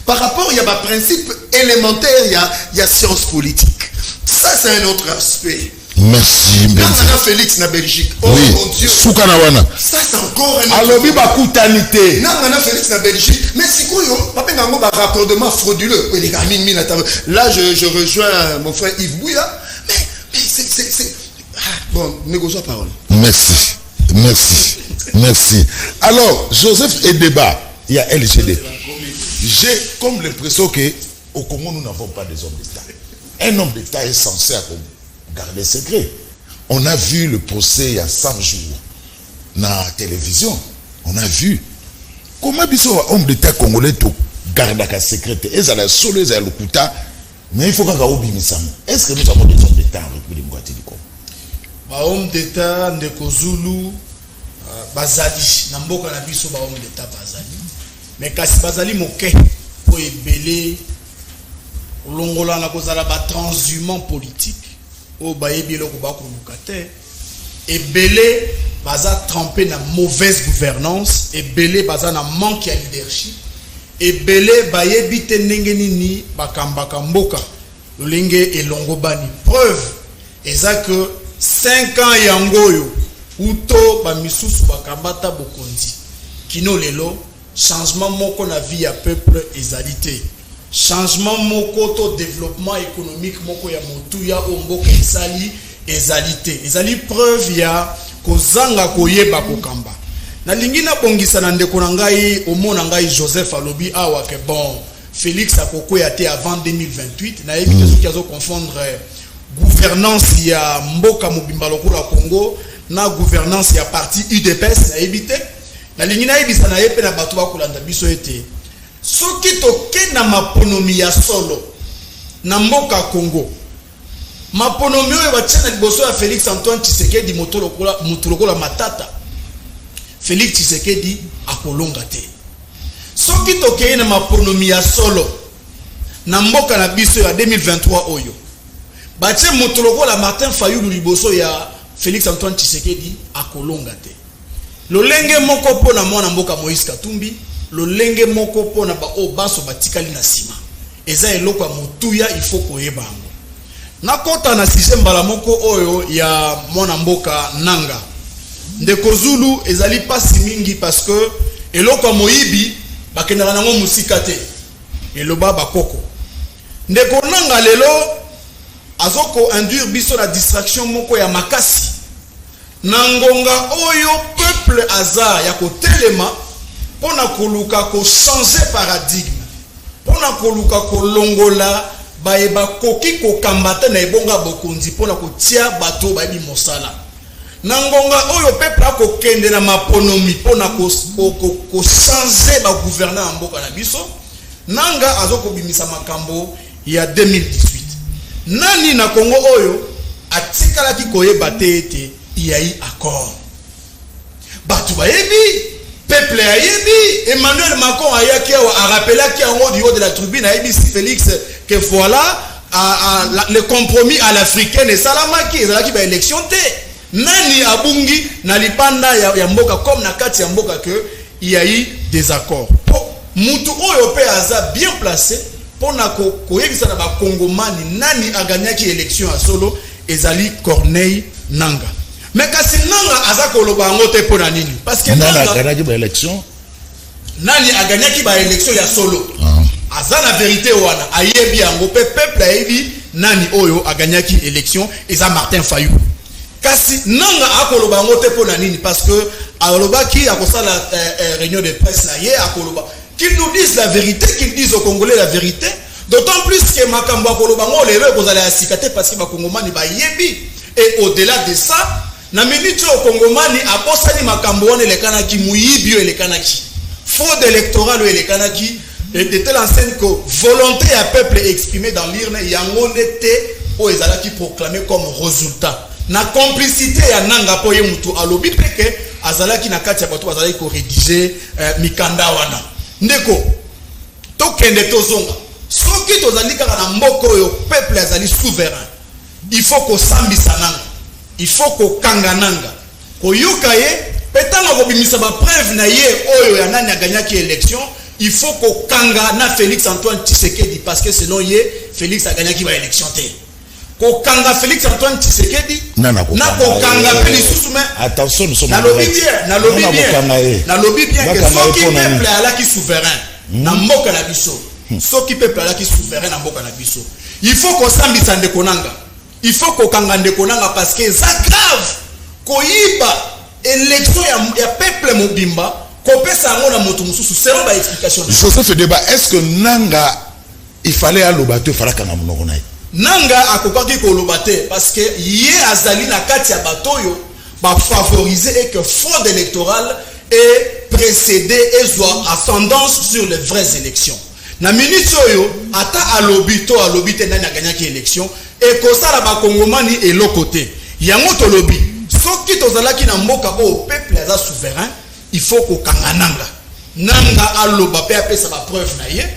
Par rapport, il y a un principe élémentaire, il y a science politique. Ça, c'est un autre aspect. Merci. Nanga Félix na Belgique. Oh oui. Mon Dieu. Soukanawana. Ça c'est encore un Alobi bakutanité. Nanga Félix na Belgique. Mais si quoi yo, papa nango ba raccordement frauduleux. Là je rejoins mon frère Yves Bouya. Mais c'est bon, négocions parole. Merci. Alors, Joseph et débat, il y a LGD. J'ai comme l'impression que au Congo nous n'avons pas des hommes d'État. Un homme d'État est censé garder secret. On a vu le procès il y a 100 jours dans la télévision. On a vu comment un homme d'État congolais garde la secret. Et ça la solo, ça le kuta. Mais il faut qu'on ait est-ce que nous avons des hommes d'État en République démocratique du Congo? Homme d'État, Ndeko Zulu, Bazali, Namboka na biso ba homme d'État Bazali. Mais kasi Bazali moke, bato ebele longola na kozala ba transhumant politique o bayebi eloko bakoluka te ebele baza trempé na mauvaise gouvernance ebele baza na manque ya leadership ebele bayebi te ndenge nini bakambaka mboka lolenge elongo bani preuve eza que 5 ans yangoyo uto bamisusu bakambata bokonzi kino lelo changement moko na vie ya peuple ezalité changement moko to développement économique moko ya motuya o mboka ezali ezalité ezali preuve ya kozanga koyeba kokamba na lingina bongisa na ndeko na ngai omona ngai Joseph alobi awa ke bon Félix akokoya te avant 2028 na yebi te soki azo confondre gouvernance ya mboka mobimba lokola Congo na gouvernance ya parti UDPS na yebi te na lingina yebisa na yepe na bato bakolanda biso ete soki toke na maponomi ya solo na mboka Congo maponomi oyo batiana liboso ya Félix Antoine Tshisekedi mutu lokola Matata Félix Tshisekedi akolonga te soki toke na maponomi ya solo na mboka na biso ya 2023 oyo batie mutu lokola Martin Fayulu liboso ya Félix Antoine Tshisekedi akolonga te lolenge moko pona mwana mboka Moïse Katumbi lolenge moko pona ba o baso batikali na sima eza eloko ya motuya il faut koyeba ngo nakota na sixième mbala moko oyo ya mwana mboka Nanga ndeko Zulu ezali pasi mingi parce que eloko ya moyibi bakendaka nango musika te eloba bakoko ndeko Nanga lelo azoko induire biso na distraction moko ya makasi na ngonga oyo peuple aza ya kotelema pona koluka ko changer paradigme pona koluka ko longola baeba koki ko kambata na ebonga bokonzi pona kotia bato babi mosala na ngonga oyo peuple akokende na maponomi pona ko changer ba gouvernement mboka na biso Nanga azoko bimisa makambo ya 2018 nani na Congo oyo atikala ki koyeba te ete yai accord bato bayebi peuple ayebi Emmanuel Macron ayaki a rappelé en haut du haut de la tribune ayebi Félix que voilà le compromis à l'africaine et salamaki ezalaki ba élection te nani abungi na lipanda ya mboka comme na kati ya mboka que yai désaccord mutu oyo pe aza bien placé pona koyebisa na ba kongomani nani aganyaki élection à solo ezali Corneille Nanga mais kasi Nanga aza koloba ngo te pona nini parce que Nanga aganyaki ba élection nani aganyaki ba élection ya solo aza na vérité wana ayebi yango pe peuple ayebi nani oyo aganyaki élection eza Martin Fayulu kasi Nanga akoloba ngo te pona nini parce que alobaki akosala réunion de presse na ye akoloba qu'ils nous disent la vérité qu'ils disent aux Congolais la vérité d'autant plus que makambo akoloba ngo lelo kozala ya sikate parce que ba kongomani ba yebi et au-delà de ça na minute au Congomani abosani makambo wana elekanaki muyibi yo elekanaki fraude électorale elekanaki et de telle enseigne que volonté à peuple exprimée dans l'urne yango nete o ezalaki proclamé comme résultat na complicité ya Nanga po ye mutu alobi peke azalaki na kati ya bato azalaki ko rédiger mikanda wana ndeko tokende tozonga soki tozali kaka na mboko oyo peuple azali souverain il faut ko sambisa Nanga il faut ko kanga Nanga ko yoka ye petanga ko bimisa ba preuve na ye oyo ya nani aganyaki élection il faut ko kanga na Félix Antoine Tshisekedi parce que selon ye Félix aganyaki ba élection te ko kanga Félix Antoine Tshisekedi na ko kanga pe lisusu mais attention nous sommes na lobby bien que soki peuple alaki souverain na mboka na biso soki peuple alaki souverain na mboka na biso il faut ko sambisa ndeko Nanga il faut ko kanga ndeko Nanga parce que ça grave koyiba élection ya peuple mobimba ko pesa ngona moto mususu selon ba explication sur ce débat est-ce que Nanga il fallait alobato fala kanga monoko naye Nanga akokaki koloba te parce que ye azali na kati ya batoyo ba favoriser et que fraude électorale est précédée et soit ascendance sur les vraies élections na minute oyo ata alobi te nani aganyaki élection et kosala ba kongomani eloko te yango tolobi soki tozalaki na mboka o peuple aza souverain il faut ko kanga Nanga aloba pe apesa ba preuve na ye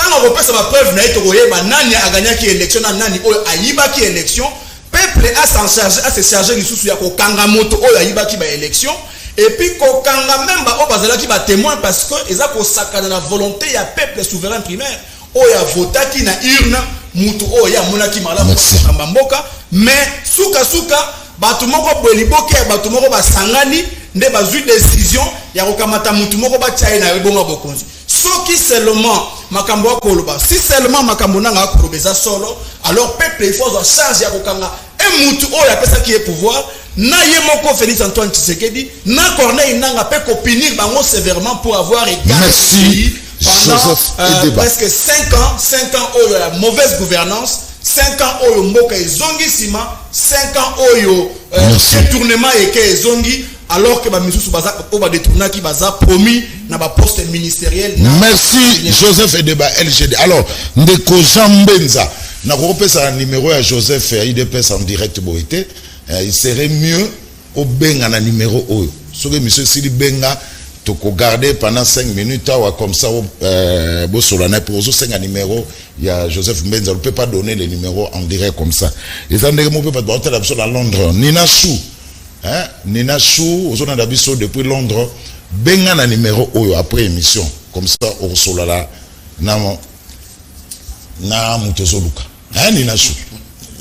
tant on repère ça va preuve na ito koyeba nani a gagné qui élection na nani oyo ayiba qui élection peuple a se charger lisusu ya ko kanga moto oyo ayiba qui ba élection et puis ko kanga même ba o bazala qui ba témoin parce que eza ko sakana na volonté ya peuple souverain primaire oyo a vota qui na urne mutu oyo ya mona ki mala kamba mboka mais suka batu moko bweliboke batu moko basangani nde bazui décision ya kokamata mutu moko batia na ebonga bokonzi soki seulement makambo akoloba si seulement makambo nanga akolobeza solo alors peuple il faut avoir charge ya kokanga et mutu oyo apesa qui est pouvoir na ye moko Félix Antoine Tshisekedi na Corneille Nanga peut punir bango sévèrement pour avoir égaré pendant presque 5 ans oyo la mauvaise gouvernance 5 ans oyo mboka ezongi sima 5 ans oyo détournement eke ezongi alors que ba misusu baza ko ba détourner qui baza promis na ba poste ministériel. Merci Joseph Edeba LGD. Alors ndeko Jambenza na kopesa un numéro à Joseph IDPS en direct boité, il serait mieux au benga na numéro oyo. So que monsieur Sili benga to ko garder pendant 5 minutes ou comme ça bo solana pour zo 5 numéro il y a Joseph Mbenza, on peut pas donner les numéros en direct comme ça. Et ça ne peut pas donner la personne à Londres. Nina Chou Nina Chou, aux zones d'Abisso depuis Londres, benga na numéro oyo après émission, comme ça au solala na mutezoluka. Nina Chou,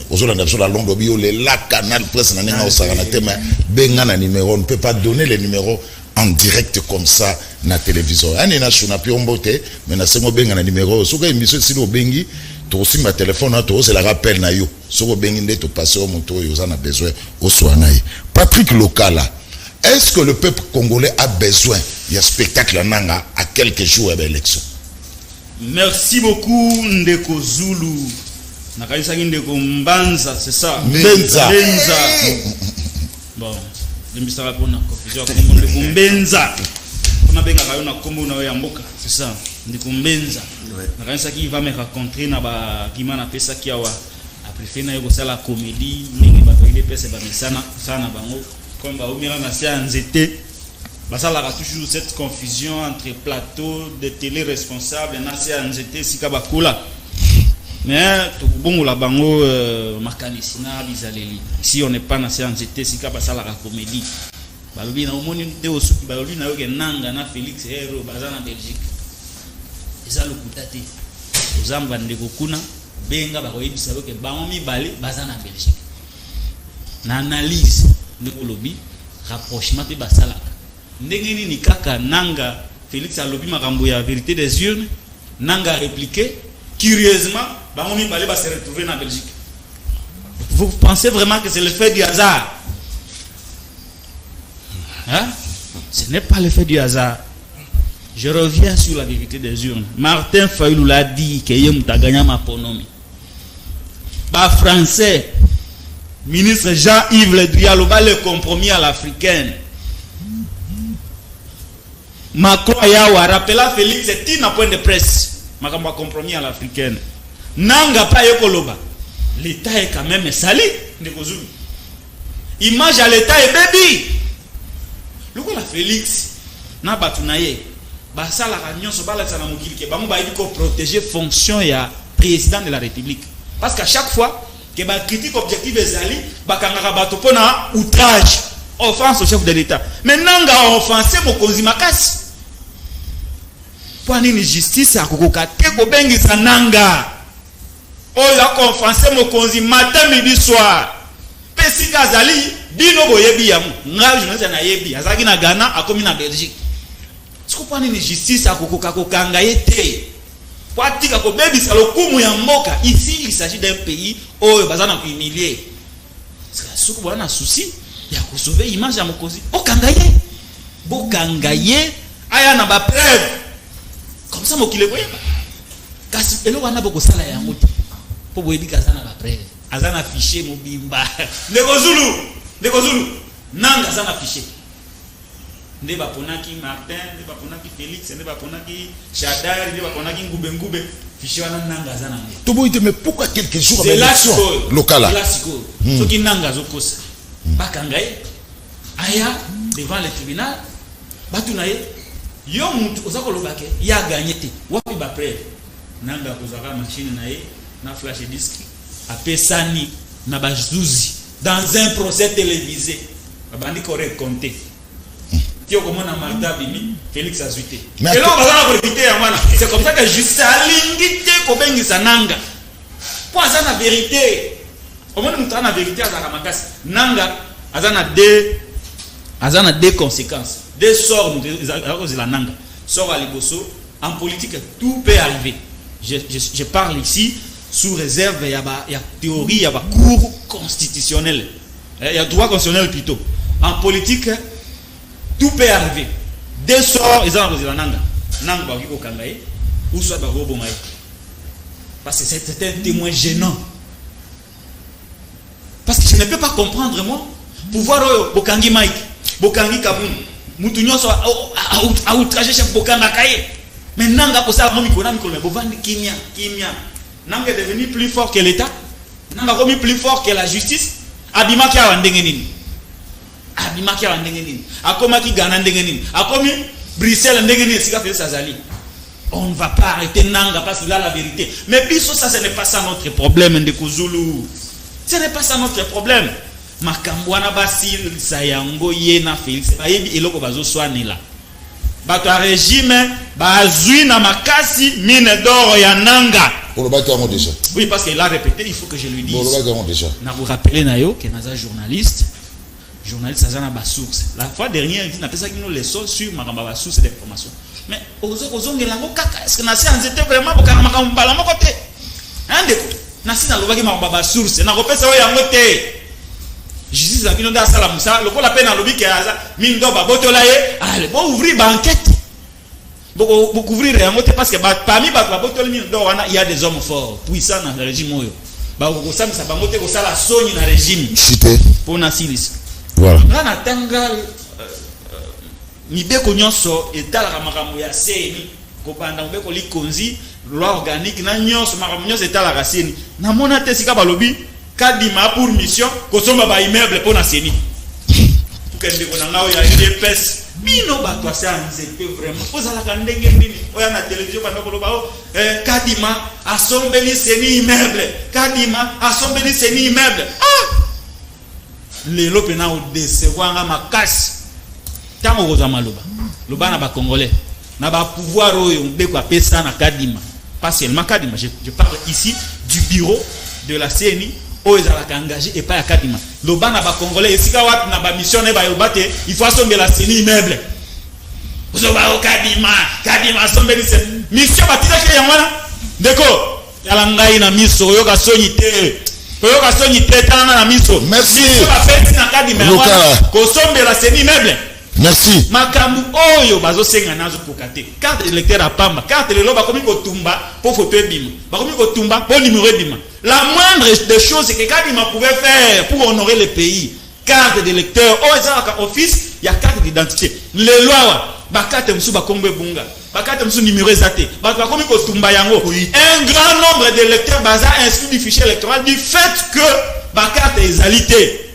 aux zones d'Abisso à Londres, bio les la canal presse na ninga osarana tema benga na numéro, on ne peut pas donner les numéros en direct comme ça na télévision. Nina Chou na piombote, mais na sengo benga na numéro, soka émission sino bengi. Tu aussi ma téléphone, c'est la rappel na yo. Soko benginde to passer au moto yo a besoin au soanaï. Patrick Lokala, est-ce que le peuple congolais a besoin d'un spectacle nanga à quelques jours de l'élection? Merci beaucoup Ndeko Zulu. Nakanisa Ndeko Mbanza, c'est ça. Mbenza. Bon, je me suis rappelé na confusion comme Ndeko Mbenza. On a bien gagné na kombo na ya mboka, c'est ça. Ndeko Mbenza. Nakanisa qui va me rencontrer na ba kima na pesa ki awa. Après na yoko sala comédie, ningi ba toile pesa ba misana sana bango comme ba omira na sia nzete. Ba sala ka toujours cette confusion entre plateau de télé responsable na sia nzete sika ba kula. Mais to bongo la bango makanisina bizaleli. Ici on n'est pas na sia nzete sika ba sala ka comédie. Ba lobi na omoni te osuki ba lobi na yoke nanga na Félix Hero bazana Belgique. Eza lokuta te ozamba ndeko kuna benga bakoyebisa ke bango mibale baza na Belgique na analyse ndeko lobi rapprochement pe basalaka ndenge nini kaka nanga Félix alobi makambo ya vérité des urnes nanga répliqué curieusement bango mibale ba se retrouver na Belgique. Vous pensez vraiment que c'est le fait du hasard? Hein? Ce n'est pas le fait du hasard. Je reviens sur la vérité des urnes. Martin Fayulu l'a dit que yem taganya maponomi. Ba français, ministre Jean-Yves Le Drian va le compromis à l'africaine. Macron yawa rappela Félix et tina point de presse. Makamba compromis à l'africaine. Nanga pa yekoloba. L'État est quand même sali de Kozulu. Image à l'État et baby. Le la Félix na batunaye. Basala réunion so bala tsana mokili ke bango ba yiko protéger fonction ya président de la République parce qu'à chaque fois que ba critique objective ezali bakangaka bato pona outrage offense au chef de l'État mais nanga offenser mokonzi makasi pour nini justice akokoka te ko bengisa nanga oyo ko offenser mokonzi matin midi soir pesika azali bino boyebi yamu nga journaliste na yebi azaki na Ghana akomi na Belgique. Ce qu'on une justice à kokanga été. Kwatika ko baby salokumu ya mboka. Ici il s'agit d'un pays où bazana humilié. Ce qu'on a un souci, il y a ko sauver image ya mokozi. Bokangaye aya na ba preuve. Comme ça mokile boyeba. Kasi elo wana boko sala ya muti. Po boyebi kazana ba preuve. Azana fichier mobimba. Ndeko Zulu. Nanga zana fichier. Nde baponaki Martin, nde baponaki Félix, nde baponaki Chadar, nde baponaki Ngube fichier wana nanga zana nde. Toboite mais pourquoi quelques jours après l'élection locale? Classico. Ce qui nanga zokosa. Bakangaye aya devant le tribunal batunaye yo mutu ozako lobake ya gagné te. Wapi ba preuve. nanga kozaka machine na ye na flash disk apesani na bazuzi dans un procès télévisé babandi ko raconter tio comment na Malta bimi Félix Azuite et là on va profiter ya mwana c'est comme ça que juste alingite ko bengisa nanga pour ça la vérité au moins nous la vérité à la makasi nanga azana deux conséquences deux sorts de la nanga sort à liboso en politique tout peut arriver je parle ici sous réserve il y a théorie il y a cours constitutionnel il y a droit constitutionnel plutôt en politique tout peut arriver deux sorts ils ont la nanga ba ko kangaye ou soit ba ko bomaye parce que c'est un témoin gênant parce que je ne peux pas comprendre moi pouvoir bokangi Mike bokangi Kabun mutu nyonso a outragé chef bokanga kaye mais nanga ko ça romi ko na mikolo bovandi kimia nanga est devenu plus fort que l'état nanga romi plus fort que la justice abima kia ndenge nini akoma ki Ghana ndenge nini akomi Bruxelles ndenge nini sika fait Sazali. On ne va pas arrêter nanga parce que là la vérité mais biso ça ce n'est pas ça notre problème de Kuzulu. Ce n'est pas ça notre problème. Makambwana basil sayango ye na Félix bayebi eloko bazo swanela bato a régime bazui na makasi mine d'or ya nanga déjà. Oui parce qu'il a répété il faut que je lui dise déjà. Na vous rappeler na yo que naza journaliste azana ba source la fois dernière il n'a pas ça qui nous les sols sur makamba ba source d'information mais ozongela ngo kaka est-ce que na science était vraiment bokana makamba bala moko te ndeko na sina lobaki makamba ba source na kopesa yo yango te justice a bino da sala musa lokola pe na lobi ke aza mindo ba botola ye allez bon ouvrir ba enquête bon couvrir yango te parce que parmi ba botola mindo wana il y a des hommes forts puissants dans le régime oyo ba ko samisa bango te ko sala soni na régime cité pour na silis voilà là na tanga mibeko nyonso etala makambo ya seni ko banda mibeko likonzi loi organique na nyonso makambo nyonso etala ka seni na mona te sika balobi kadima pour mission ko somba ba immeuble pour na seni pour que ndeko na ngao ya DPS bino ba toi ça nzete vraiment ozala ka ndenge nini oya na télévision banda ko loba kadima asombeli seni immeuble kadima asombeli seni immeuble lelo pena o décevoir nga makasi tango ko za maloba loba na ba congolais na ba pouvoir oyo mbeko apesa na kadima pas seulement kadima je parle ici du bureau de la CNI oyo ezalaka engagé et pas ya kadima loba na ba congolais esika wapi na ba mission ne ba yobate il faut assombela CNI immeuble ozoba o kadima assombeli CNI mission batizaki yango wana ndeko yala ngai na miso oyo ka sonyi te merci. Merci. Makambu oyo bazo senga nazo pokate. Carte électeur à Pamba. Carte le loba komi ko tumba pour photo ebima. Ba komi ko tumba pour numéro ebima. La moindre des choses c'est que Kadima pouvait faire pour honorer le pays. Carte d'électeur, office, il y a carte d'identité. Les lois ba carte msu ba kombe bunga. Ba carte msu numéro ezate. Ba komi ko tumba yango. Un grand nombre d'électeurs baza inscrits du fichier électoral du fait que ba carte ezalité.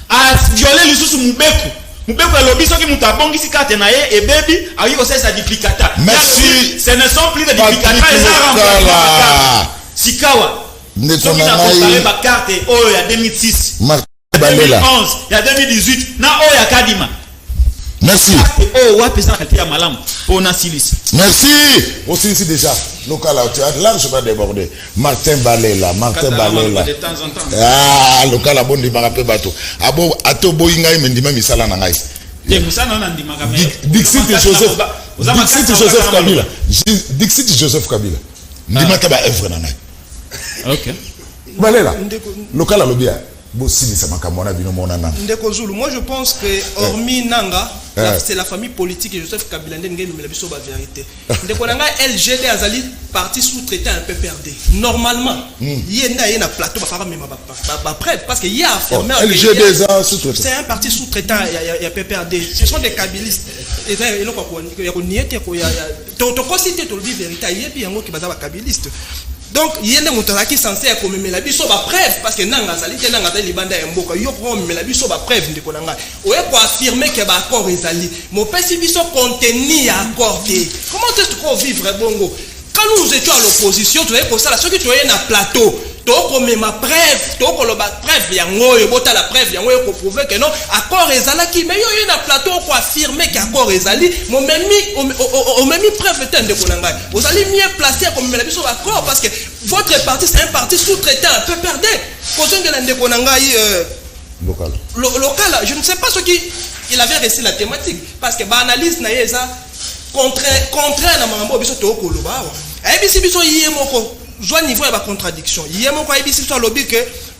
A violer les sous mubeko. Mubeko lobi soki mutabongi si carte na ye et baby ayi ko sa duplicata. Merci. Ce ne sont plus des duplicata, Sikawa. Ne soki na comparer ba carte oyo ya 2006. 2011, il y a 2018, na o ya Kadima. Merci. Oh, ouais, personne qui a malam. On a silis. Merci. Aussi ici déjà. Local, tu as largement débordé. Martin Balela. De temps en temps. Ah, local a bon di marape bateau. Abo ato boinga mendima misala na ngai. Dixit Joseph Kabila. Dixit Joseph Kabila. Ndima taba œuvre na ngai. OK. Balela. Local a lobia. Moi je pense que hormis Nanga, c'est la famille politique et Joseph Kabila qui nous met la vérité. LGD Azali parti sous-traité un PPRD. Normalement, il y a un plateau parce qu'il y a affirmé c'est un parti sous-traitant, il y a PPRD. Ce sont des kabilistes. Il y a donc il y a des gens qui sont censés être comme la biso ba preuve parce que nanga salite nanga ta libanda ya mboka yo ko la biso ba preuve ndiko nanga oye ko affirmer que ba accord ezali mo pesi biso contenu ya accord. Comment est-ce qu'on vivre bongo quand quand nous étions à l'opposition, tu voyais pour ça, ceux qui tu voyais dans le plateau, tu as ma preuve, tu as la preuve, il y a la preuve, il y a pour prouver que non, accord ezalaki, mais il y a un plateau pour affirmer qu'accord ezali, mon même preuve est un de Konangai. Vous allez mieux placer comme la mission accord parce que votre parti c'est un parti sous-traitant, un peu perdé. Pour ceux qui ont de Konangai local, je ne sais pas ce qui il avait resté la thématique parce que l'analyse n'a pas contraire à mambo biso to koloba. Et puis si biso yemoko joie niveau ya contradiction yemo ko ibisi so lobby que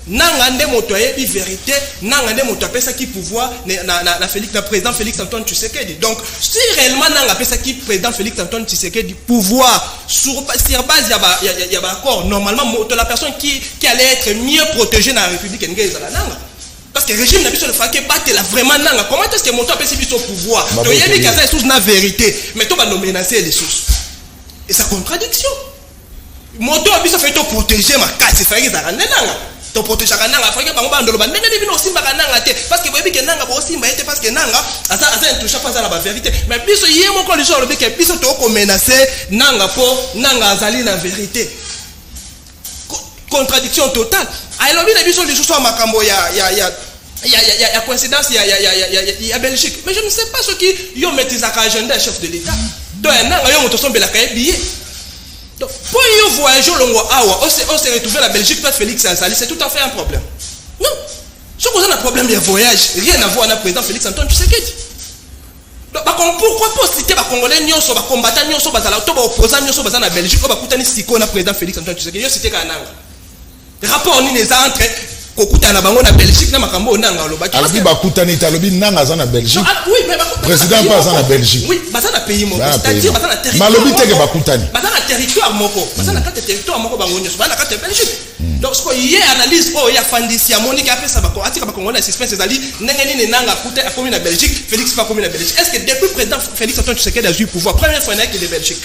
nanga nde moto yebi vérité nanga nde moto apesa ki pouvoir na Félix na président Félix Antoine Tshisekedi. Donc si réellement nanga apesa ki président Félix Antoine Tshisekedi pouvoir sur base ya ba accord normalement moto la personne qui allait être mieux protégée dans la République ngeza la nanga parce que le régime n'a pas le fait que battre la vraiment nanga comment est-ce que moto apesa biso pouvoir to yebi kaza sous na vérité mais to ba no menacer les sources et sa contradiction. Moto abiso fait to protéger ma casse fait que ça nanga to protéger nanga fait que bango bandolo ba ndenge bino simba nanga te parce que boyebi ke nanga bo simba ete parce que nanga asa intoucha pas à la vérité mais biso yemo ko le jour le que biso to ko menacer nanga po nanga azali na vérité contradiction totale ay lobi na biso le jour makambo ya coïncidence ya Belgique mais je ne sais pas ce qui yo mettre sa agenda chef de l'état to nanga yo moto sombela ka billet. Donc, pour y voyager on s'est retrouvé à la Belgique, toi Félix Azali, c'est tout à fait un problème. Non. Ce qu'on a un problème de voyage, rien à voir avec le président Félix Antoine Tshisekedi. Donc, pourquoi pas citer les Congolais, les combattants, les opposants, les la Belgique, si on a président Félix Antoine Tshisekedi, c'était Kananga. Rapport ni les entre kokutana bango na Belgique na makambo nanga lobaki alors ba kutani talobi nanga za na Belgique oui mais président pas za na Belgique oui baza na pays moko c'est-à-dire baza na territoire malobi teke ba kutani baza na territoire moko baza na carte territoire moko bango nyoso baza na carte Belgique donc ce qu'il y a analyse oh ya fandisi ya Monique après ça ba ko atika ba Congolais suspense ezali ndenge nini nanga kuta akomi na Belgique Félix pas komi na Belgique est-ce que depuis président Félix Antoine Tshisekedi a eu pouvoir première fois avec les Belgique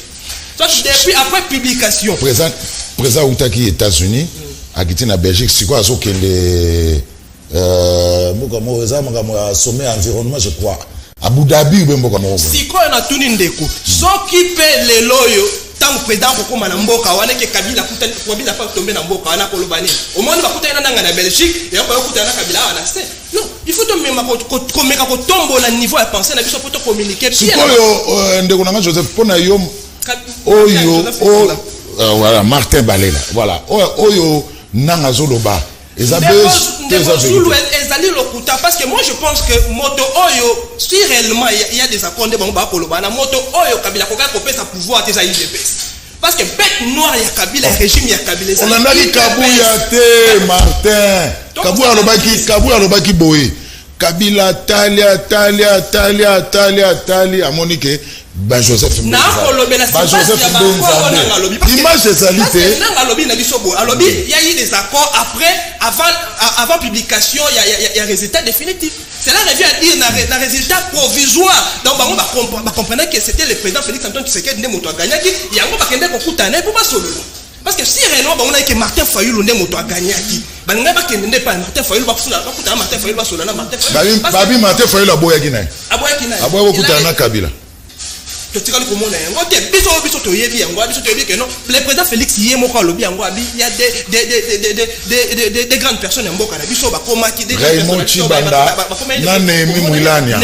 donc depuis après publication président utaki États-Unis akiti na Belgique c'est quoi azokende moko za sommet environnement je crois Abu Dhabi ou mboka moko siko na tuni ndeko soki pe leloyo tant président kokoma na mboka wana ke Kabila kutani Kabila pas tomber na mboka wana kolobani au moins ba kutana nanga na Belgique et on kutana Kabila wana c'est non il faut tomber komeka ko tombo na niveau ya penser na biso poto communiquer siko yo ndeko nanga Joseph pona yo oyo voilà Martin Balela voilà oyo nanga zoloba ezali lokuta parce que moi je pense que moto oyo si réellement il y a des accords de bango koloba na moto oyo Kabila koka kopesa pouvoir te za UDPS parce que bête noire ya Kabila régime ya Kabila on a dit Kabuya te Martin Kabuya alobaki boye Kabila talia Monique ba Joseph na kolobela ba Joseph image ezalité nanga lobi na biso bo alobi il y a eu des accords après avant publication il y a résultat définitif c'est là revient à dire na résultat provisoire donc ba comprendre que c'était le président Félix Antoine Tshisekedi ne moto gagnaki yango ba kende ko kutana pour ba solo parce que si réellement ba on a que Martin Fayulu ne moto gagnaki ba nga ba kende pas Martin Fayulu ba kutana Martin Fayulu ba solo na Martin Fayulu babi Martin Fayulu aboyaki na aboyaki kutana na Kabila to tikali komona yango te biso to yebi yango biso to yebi que non le président Félix yemoko alobi yango abi il y a des grandes personnes en mboka na biso ba komaki des Raymond Chibanda na Nemi Moulania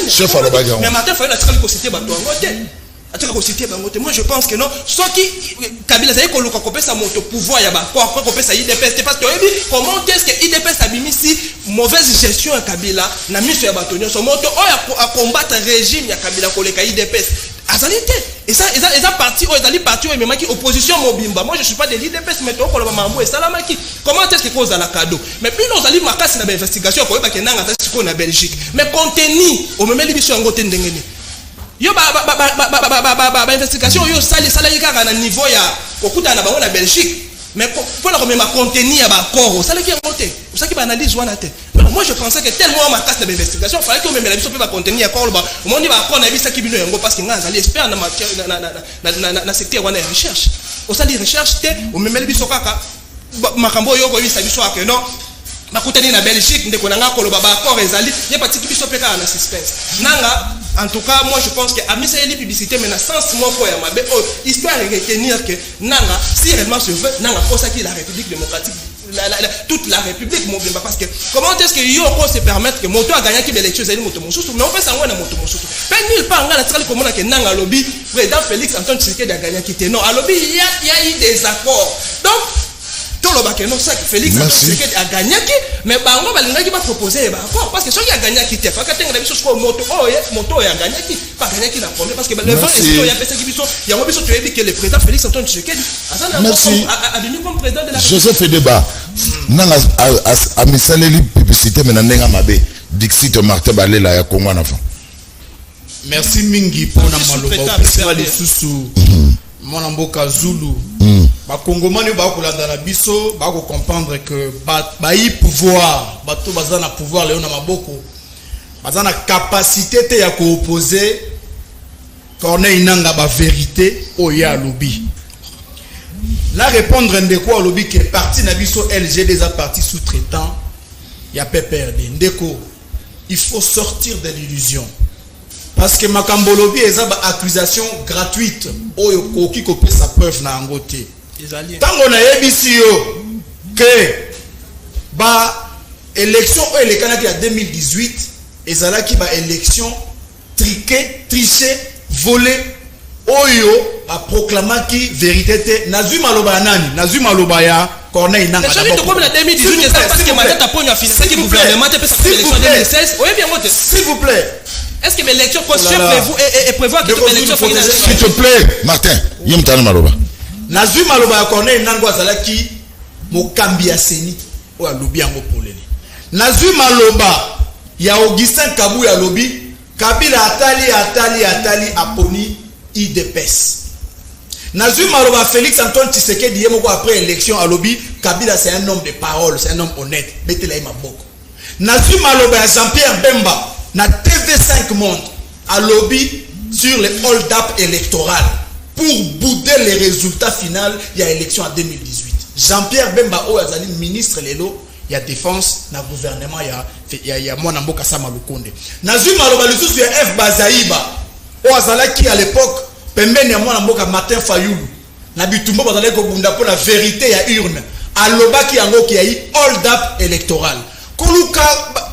chef alobaki yango mais Martin Fayulu atikali ko citer bato yango te atika ko citer bango te moi je pense que non soki Kabila zai ko luka kopesa moto pouvoir ya ba ko kopesa IDPS parce que comment est-ce que IDPS abimisi mauvaise gestion ya Kabila na miso ya bato nyonso moto oyo a combattre régime ya Kabila koleka IDPS azalité et ça parti o ezali parti o memaki opposition mobimba moi je suis pas de l'IDPS mais to ko loba mambo esalamaki comment est-ce que cause à la cadeau mais puis nous allons makasi na investigation ko ba kenanga ta siko na Belgique mais contenu o memeli biso yango te ndengeni yo ba investigation yo sala yika na niveau ya kokuta na bango na Belgique mais pour la même contenu ya ba corps ça qui est monté ça qui ba analyse wana te moi je pensais que tellement ma casse d'investigation fallait que même la biso peut pas contenir corps ba on dit ba corps na bisa ki bino yango parce que nga azali expert na matière na secteur wana recherche au sali recherche te o même biso kaka makambo yo ko bisa biso que non makutani na Belgique ndeko nanga koloba ba corps ezali ye patiki biso peka na suspense nanga en tout cas, moi je pense que à les publicité, mais dans sens moi pour Yamabe, histoire de retenir que Nanga, si réellement se veut, Nanga pour ça qui est la République démocratique, toute la République mobimba, parce que comment est-ce que yo peut se permettre que moto a gagné qui l'élection, c'est moto mon mais on fait ça na moto mon soutou. Pas nulle part on a la comment que Nanga lobby, président Félix Antoine Tshisekedi a gagné qui était non, à lobby il y a eu des accords. Donc tout le bac non ça que Félix Antoine Tshisekedi a gagné qui, mais bango balinga qui va proposer accord parce que ceux qui a gagné qui était, parce que tenga biso ko moto a gagné qui, pas gagné qui la première parce que le vent est il y a personne qui biso, il y a un biso tu as dit que le président Félix Antoine Tshisekedi a venu comme président de la Joseph Edeba nanga a misaleli publicité mais ndenga mabe Dixit Martin Balela ya Kongo na fa. Merci mingi pour na maloba opesa le susu mwana mboka Zulu ba kongomani ba kolanda na biso ba ko comprendre que ba yi pouvoir bato bazana pouvoir leo na maboko bazana capacité te ya ko opposer Corneille Nanga ba vérité oya lobby. La répondre ndeko a lobby que parti na biso LG des partis sous-traitants ya PPRD ndeko il faut sortir de l'illusion. Parce que makambo lobby eza ba accusation gratuite oyo koki ko pesa preuve na ngote. Tango na yebisi yo que ba élection o elekana ki ya 2018 ezala ki ba élection triché, volé oyo a proclamé ki vérité te nazui maloba nani nazui maloba ya Corneille Nanga. Celui de comme la 2018 c'est parce que Matata Pogno a financé le gouvernement te pesa l'élection 2016. Oui bien voté. S'il vous plaît. Est-ce que l'élection constitutionnelle prévoit que l'élection s'il te plaît Martin yimtana maloba nazui maloba ya Corneille Nanga azalaki mokambi ya seni o ya lobi yango polele nazui maloba ya Augustin Kabu ya lobi Kabila atali aponi IDPS nazui maloba Félix Antoine Tshisekedi yemoko après élection à lobby Kabila c'est un homme de parole, c'est un homme honnête betela ima boko nazui maloba ya Jean-Pierre Bemba na TV5 Monde à lobby sur les hold-up électorales pour bouder les résultats finaux il y a élection en 2018 Jean-Pierre Bemba o azali ministre lelo ya défense na gouvernement ya mwana mboka Sama Lukonde nazui maloba lisusu ya F Bazaiba o azalaki à l'époque pembeni ya mwana mboka Martin Fayulu na bitumba bazalaki ko bunda pour la vérité ya urne alobaki yango ki yayi hold up électoral koluka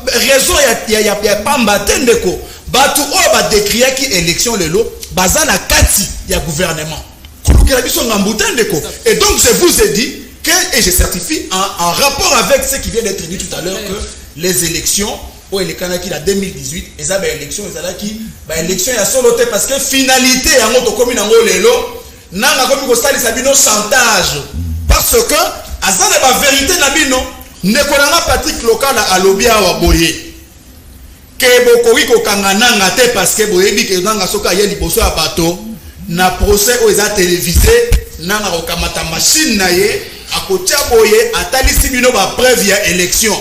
raison ya pamba tendeko batu o ba décrire ki élection lelo bazana kati ya gouvernement koluka la biso ngambu tendeko et donc je vous ai dit que et je certifie en rapport avec ce qui vient d'être dit tout à l'heure que les élections au elekanaki la 2018 eza ba élection ezalaki ba élection ya solo te parce que finalité ya ngoto komi nango lelo nanga komi ko stali sabino chantage parce que azana ba vérité na bino ndeko nanga Patrick Lokala alobi awa boye ke bokoki ko kanga nanga te parce que boyebi ke nanga soka ye liboso ya bato na procès o eza télévisé nanga ko kamata machine na ye akotia boye atalisi bino ba preuve ya élection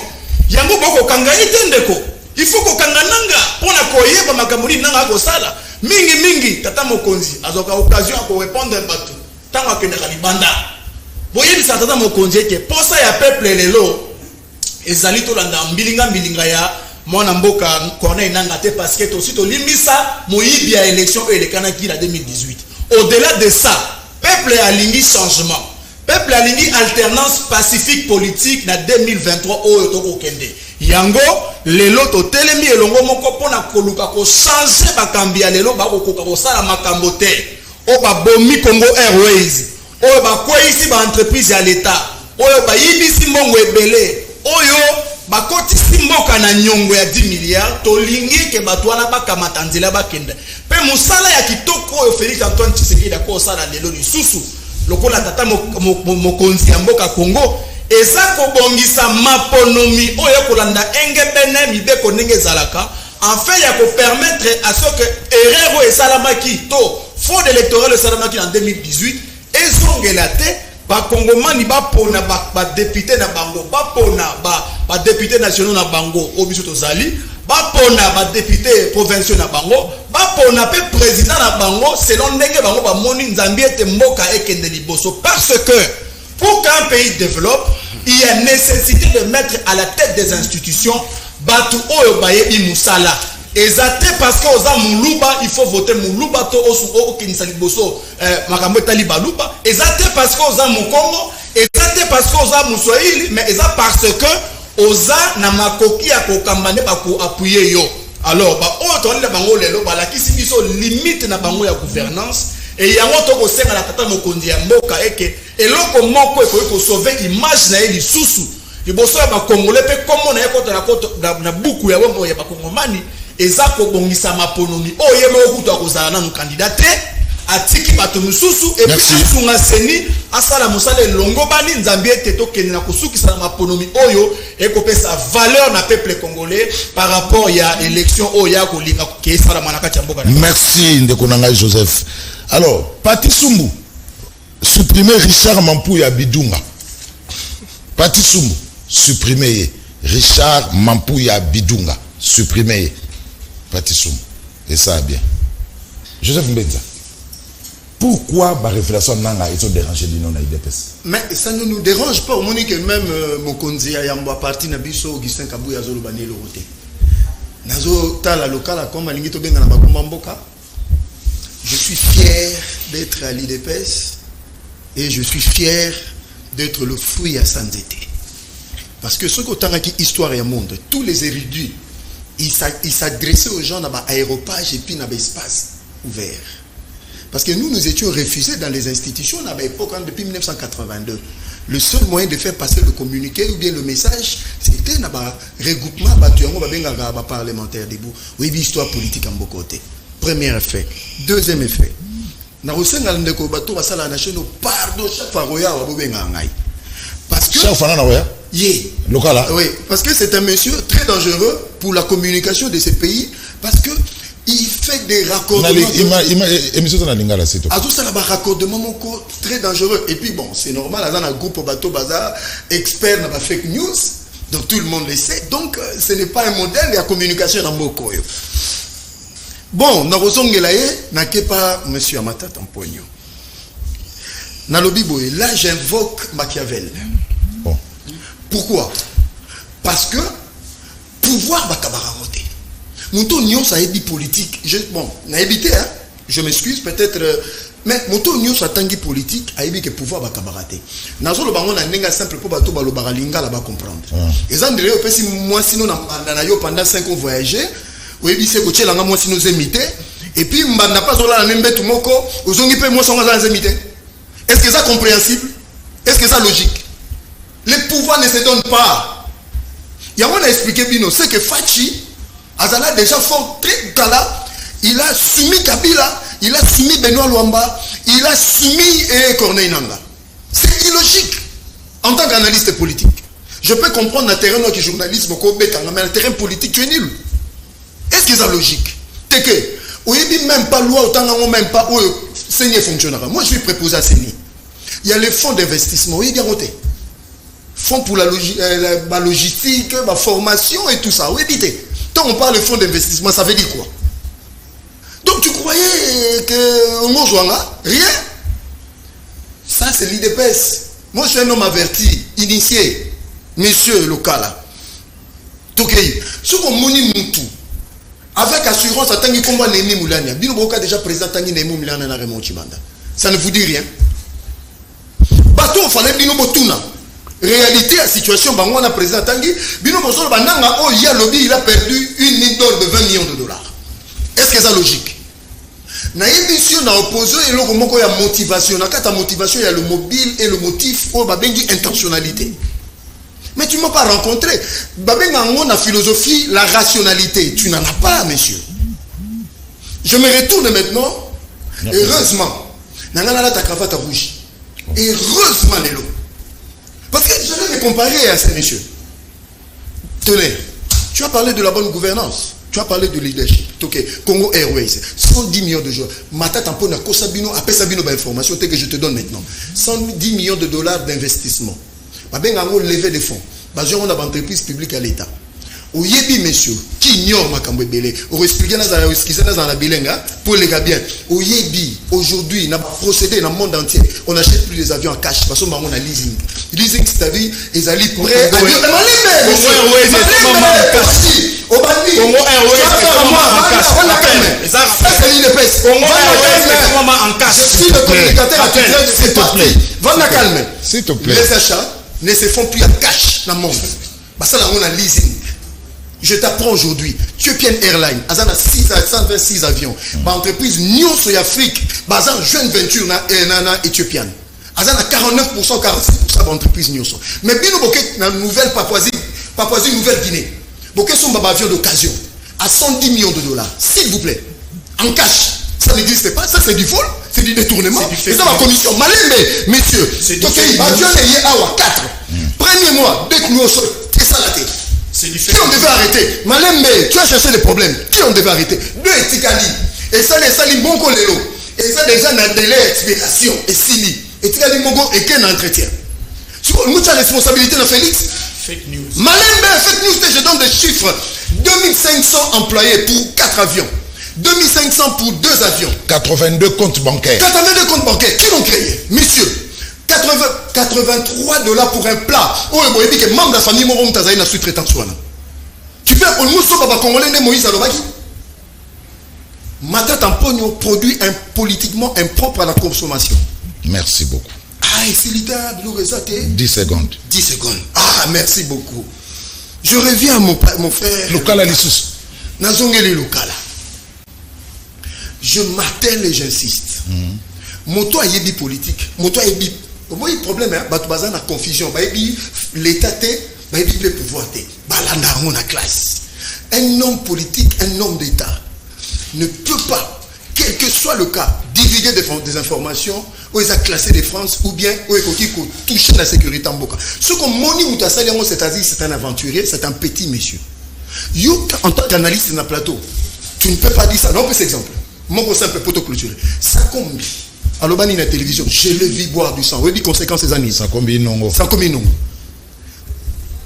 yango boko kanga itendeko il faut ko kanga nanga pona koyeba makamuri nanga ko sala mingi tata mokonzi azoka occasion ko répondre bato tango akenda libanda boyebi sa tata mokonzi ke posa ya peuple lelo ezali to landa mbilinga ya mwana mboka Corneille Nanga te parce que to sito limisa moyibi ya élection elekana ki la 2018 au-delà de ça peuple a lingi changement peuple a lingi alternance pacifique politique na 2023 oyo to kokende yango lelo to telemi elongo moko pona koluka ko changer bakambi ya lelo ba kokoka ko sala makambo te o ba bomi Congo Airways oyo ba kwesi ba entreprise ya l'état oyo ba yibisi mbongo ebele oyo ba kotisi mboka na nyongo ya 10 milliards to lingi ke batwana bakamata nzela bakende pe musala ya kitoko oyo Félix Antoine Tshisekedi ko sala lelo lisusu lokola tata mokonzi ya mboka Congo eza kobongisa maponomi oyo kolanda engebene mibeko ndenge zalaka en fait ya ko permettre à ce que erreur esalamaki to fraude électorale esalamaki en 2018 ezongela te ba kongomani ba pona ba député na bango ba pona ba député nationaux na bango obiso tozali ba pona ba député provinciaux na bango ba pona pe président na bango selon ndenge bango ba moni nzambi ete mboka ekende liboso parce que pour qu'un pays développe il y a nécessité de mettre à la tête des institutions batu oyo bayebi musala Exacté parce que oza muluba, il faut voter muluba to o kinisa liboso makambo tali baluba. Exacté parce que oza mukongo, exacté parce que oza muswahili, mais exact parce que oza na makoki ya kokambane ba ko appuyer yo. Alors ba autre on bango lelo ba la kisi biso limite na bango ya gouvernance et yango to ko senga na tata mokonzi ya mboka eke eloko moko ko sauver image na eli susu. Liboso ya ba congolais pe comme na ekota na buku ya wembo ya ba kongomani ezako bongisa maponomi oye mo kuta kozala na candidat atiki bato mususu et puis sunga seni asala musale longo bani nzambi ete to kenina kusukisa na maponomi oyo ekopesa valeur na peuple congolais par rapport ya élection oya ko linga ke sala manaka chamboka. Merci ndeko nanga Joseph. Alors Pati Sumbu supprimer Richard Mampuya Bidunga. Pati Sumbu supprimer Richard Mampuya Bidunga, supprimer Pati Sumbu. Et ça bien. Joseph Mbenza. Pourquoi ma révélation nanga ils ont dérangé l'union na IDPS? Mais ça ne nous dérange pas au moment que même Mokonzi Ayambo parti na biso Augustin Kabuya zolo banelo roté. Nazo tala local comme alingito benga na bakomba mboka. Je suis fier d'être à l'IDPS et je suis fier d'être le fruit à Sanzete. Parce que ce qu'autant qui histoire et monde, tous les érudits, ils s'adressaient aux gens dans l'aéropage et puis dans l'espace ouvert. Parce que nous étions refusés dans les institutions à l'époque, depuis 1982. Le seul moyen de faire passer le communiqué ou bien le message, c'était un regroupement parlementaire debout. Oui, l'histoire politique en beaucoup côté. Premier effet. Deuxième effet. Parce que oui, parce que c'est un monsieur très dangereux pour la communication de ces pays, parce que il fait des raccordements. Raccordement très dangereux. Et puis bon, c'est normal, dans un groupe Bateau Bazar, expert dans la fake news, donc tout le monde le sait. Donc ce n'est pas un modèle de communication dans Moko. Bon, n'a pas monsieur Amata Tamponio. Nalobiboé, là j'invoque Machiavel. Bon. Pourquoi? Parce que pouvoir bakabararoté. Mouton Nyon ça est dit politique. Bon, n'a évité hein. Je m'excuse peut-être mais Mouton Nyon ça tangi politique a évité que pouvoir bakabaraté. Nazo le bango na nenga simple pour bato balo baralinga là bas comprendre. Et ça ndire opesi moi sinon na yo pendant 5 ans voyager, ou ebise ko tshela nga moi sinon zemité et puis mbanda pas zola na nembe tumoko, ozongi pe moi songa za zemité. Est-ce que ça compréhensible? Est-ce que ça logique? Les pouvoirs ne se donnent pas. Il y a expliqué Bino, c'est que Fachi, Azala déjà fort très gala, il a soumis Kabila, il a soumis Benoît Luamba, il a soumis Corneille Nanga. C'est illogique en tant qu'analyste politique. Je peux comprendre le terrain qui journalisme, mais le terrain politique, tu es nul. Est-ce que c'est logique? T'es que, oui, même pas loi, autant même pas, Seigneur fonctionnera. Moi, je suis préposé à Seigneur. Il y a les fonds d'investissement, oui, bien noté. Fonds pour la logistique, la formation et tout ça. Oui, évitez. Quand on parle de fonds d'investissement, ça veut dire quoi? Donc tu croyais que on rejoindra? Rien. Ça, c'est l'IDPS. Moi, je suis un homme averti, initié, monsieur local. Donc, ce qu'on moni moutou, avec assurance, à Tangi Komba Nemi Moulania, Bino Boka déjà président Tangi Nemi Moulania na Raymond Chimanda. Ça ne vous dit rien. Bateau, il fallait Bino Botuna. Réalité, la situation, on a président Tanguy, Bino Bosol Bananga, oh, il y a lobby, il a perdu une mine d'or de 20 millions de dollars. Est-ce que c'est logique? Na émission, na opposé, et il y a motivation. Dans ta motivation, il y a le mobile et le motif, oh, babengi intentionnalité. Mais tu ne m'as pas rencontré. Babenga, on a philosophie, la rationalité. Tu n'en as pas, monsieur. Je me retourne maintenant. Heureusement, Nangana ta cravate rouge. Heureusement, Nélo. Parce que je vais me comparer à ces messieurs. Tenez, tu as parlé de la bonne gouvernance. Tu as parlé de leadership. Ok, Congo Airways, 110 millions de joueurs. Mata tampo na Kosabino, après Sabino, information que je te donne maintenant. 110 millions de dollars d'investissement. Bah ben on lever des fonds. Bah on a entreprise publique à l'État. Oyebi monsieur, qui ignore Makambo Belé, on explique dans la bilingue pour les gars bien. Oyebi, aujourd'hui, n'a procédé dans le monde entier. On n'achète plus des avions en cash parce qu'on a leasing. Leasing, c'est-à-dire, ils allaient prêts à Dieu. S'il te plaît. Les achats ne se font plus en cash dans le monde. Parce que là, on a leasing. Je t'apprends aujourd'hui, Ethiopian Airlines, ils ont 126 avions. L'entreprise Nyon sur Afrique, ils ont jeune venture Ethiopian. Ils ont 49%, 46% d'entreprise Nyon. Mais bien nous dans la nouvelle Papouasie, Nouvelle-Guinée, ils sont des avions d'occasion à 110 millions de dollars, s'il vous plaît, en cash. Ça n'existe pas, ça c'est du vol, c'est du détournement. C'est dans la commission. Mais messieurs, donc avion est à 4. Premier mois, dès que nous sommes, c'est ça la tête. Qui on devait arrêter? Malembe, tu as cherché les problèmes. Qui on devait arrêter? Deux Etikali. Et ça, les Sali Bongo Lelo. Et ça, déjà, dans délai d'explication. Et Sili. Etikali Bongo et quel entretien? Nous, tu as responsabilité de Félix? Fake news. Malembe, fake news, je donne des chiffres. 2500 employés pour 4 avions. 2500 pour 2 avions. 82 comptes bancaires. 82 comptes bancaires. Qui l'ont créé? Messieurs. 83 $ pour un plat. Oh, il dit que membre de la famille Morom Tazaï n'a sous-traitance. Tu fais pour nous, ce que Congolais de Moïse Alobaki. Mata Tampogno produit politiquement impropre à la consommation. Merci beaucoup. Ah, et c'est l'idée, 10 secondes. 10 secondes. Ah, merci beaucoup. Je reviens à mon frère. Lokala Lissous. Nazongeli Lokala. Je martèle et j'insiste. Moto a yebi politique. Moto a yebi. Vous voyez le problème, hein? Bazan a confusion. L'État, le pouvoir. Balanda on a classe. Un homme politique, un homme d'État ne peut pas, quel que soit le cas, divulguer des informations où ils ont classé des France ou bien où ils ont touché la sécurité en Boka. Ce qu'on moni Moutassali, c'est-à-dire c'est un aventurier, c'est un petit monsieur. You, en tant qu'analyste dans le plateau, tu ne peux pas dire ça. Non, c'est exemple. Mon simple poteau clôturé. Ça combien? À l'Obani la télévision, je le vis boire du sang. Oui, les conséquences ces années. Ça combien non? Ça combien non?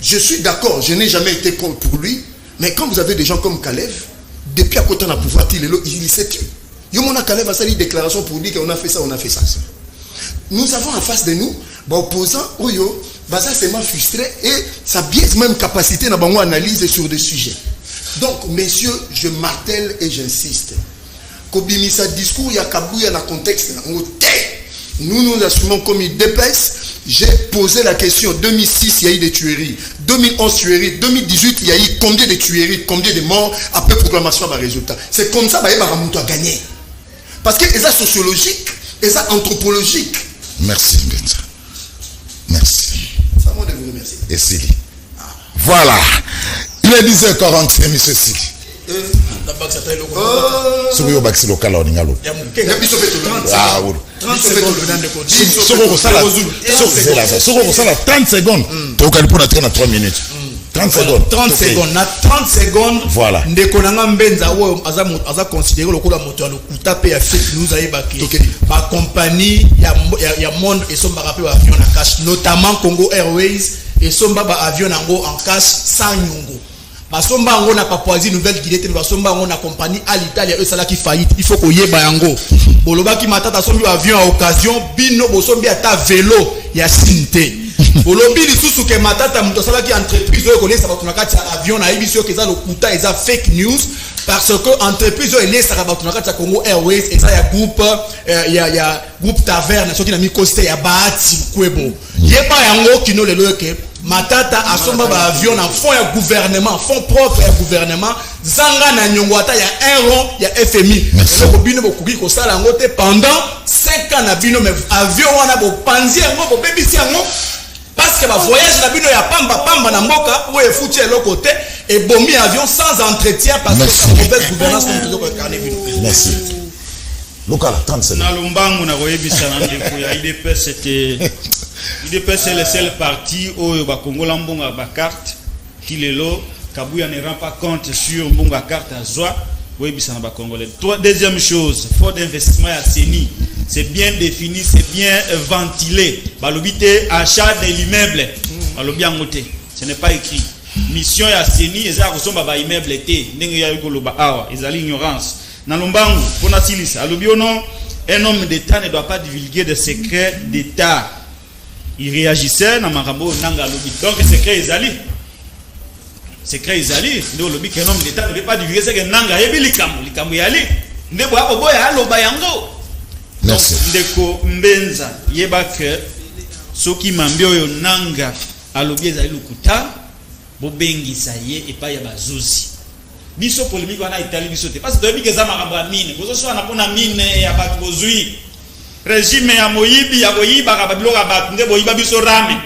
Je suis d'accord, je n'ai jamais été contre pour lui, mais quand vous avez des gens comme Kalev, depuis à côté de la pouvoir, il s'est tué. Yomona Kalev a sali déclaration pour dire qu'on a fait ça, on a fait ça. Nous avons en face de nous, opposants, Oyo, Baza c'est mal frustré et ça biaise même capacité d'avoir une analyse sur des sujets. Donc, messieurs, je martèle et j'insiste. Kobimisa discours, il y a Kabouya dans le contexte. Nous assumons comme il dépasse. J'ai posé la question. 2006, il y a eu des tueries. 2011, tueries. 2018, il y a eu combien de tueries, combien de morts après proclamation de résultat. C'est comme ça que Baramouto a gagné. Parce que c'est sociologique, c'est anthropologique. Merci, Benza. Merci. C'est à moi de vous remercier. Et Sili. Voilà. Il est 10h45, monsieur Sili. Soki yo bakisi lokala oningalo. Ah, oui. 30 secondes. Tokali pour na 3 minutes. 30 secondes. 30 secondes. Na 30 secondes. Voilà. Ndeko nanga mbenza wo aza considéré lokola moto lokuta pe ya fake news ayebaki. Ba compagnie ya monde et somba rappel avion na cash, notamment Congo Airways et somba ba avion nango en cash sans nyongo. Basomba ngo na Papouasie Nouvelle-Guinée te basomba ngo na compagnie Alitalia eux sala qui faillite, il faut koyeba yango. Boloba ki matata sombi avion à occasion bino bosombi ata vélo ya sinte. Bolobi lisusu ke matata muto sala ki entreprise oyo kolesa bato na kati ya avion na ibisio ke za lokuta eza fake news parce que entreprise oyo elesa bato na kati ya Congo Airways eza ya groupe ya groupe Taverne soki na mikoste ya Bahati Kwebo. Yeba yango kino lelo ke matata asomba ba avion na fond ya gouvernement, fond propre ya gouvernement, zanga na nyongo ata ya 1 rond ya FMI. Ko bino bokuki ko sala ngo te pendant 5 ans na bino mais avion wana bo panzi yango bo bebisi yango parce que ba voyage na bino ya pamba na mboka où e foutu l'autre côté et bomi avion sans entretien parce que la mauvaise gouvernance comme toujours incarné bino. Merci. Lokala 30 secondes. Na lumbangu na koyebisa na ndeko ya IDP c'était IDP c'est le seul parti où Bakongola Mbonga ba carte qui lelo Kabouya ne rend pas compte sur Mbonga carte à Zoa oui bisana ba Congolais. Deuxième chose, faut d'investissement à CENI. C'est bien défini, c'est bien ventilé. Balobité achat de l'immeuble. Balobi angoté. Ce n'est pas écrit. mission ya seni eza kosomba ba immeuble te ndenge ya koloba awa ezali ignorance na lombangu pona silisa alobiono un homme d'état ne doit pas divulguer de secrets d'état. Il réagissait na makambo nanga lobi. Donc secret ezali. Secret ezali, ndo lobi qu'un homme d'état ne peut pas divulguer ce que nanga yebi likambo yali. Ndebo hapo boya aloba yango. Merci. Ndeko mbenza yeba ke soki mambi oyo nanga alobi ezali lukuta bobengisa ye epai ya bazuzi. Biso polémique wana itali biso te parce que toyebi ke za makambo ya mine bozo so na pona mine ya bato bozui régime ya moyibi ya koyiba ka babilo ka bato nde boyiba biso rame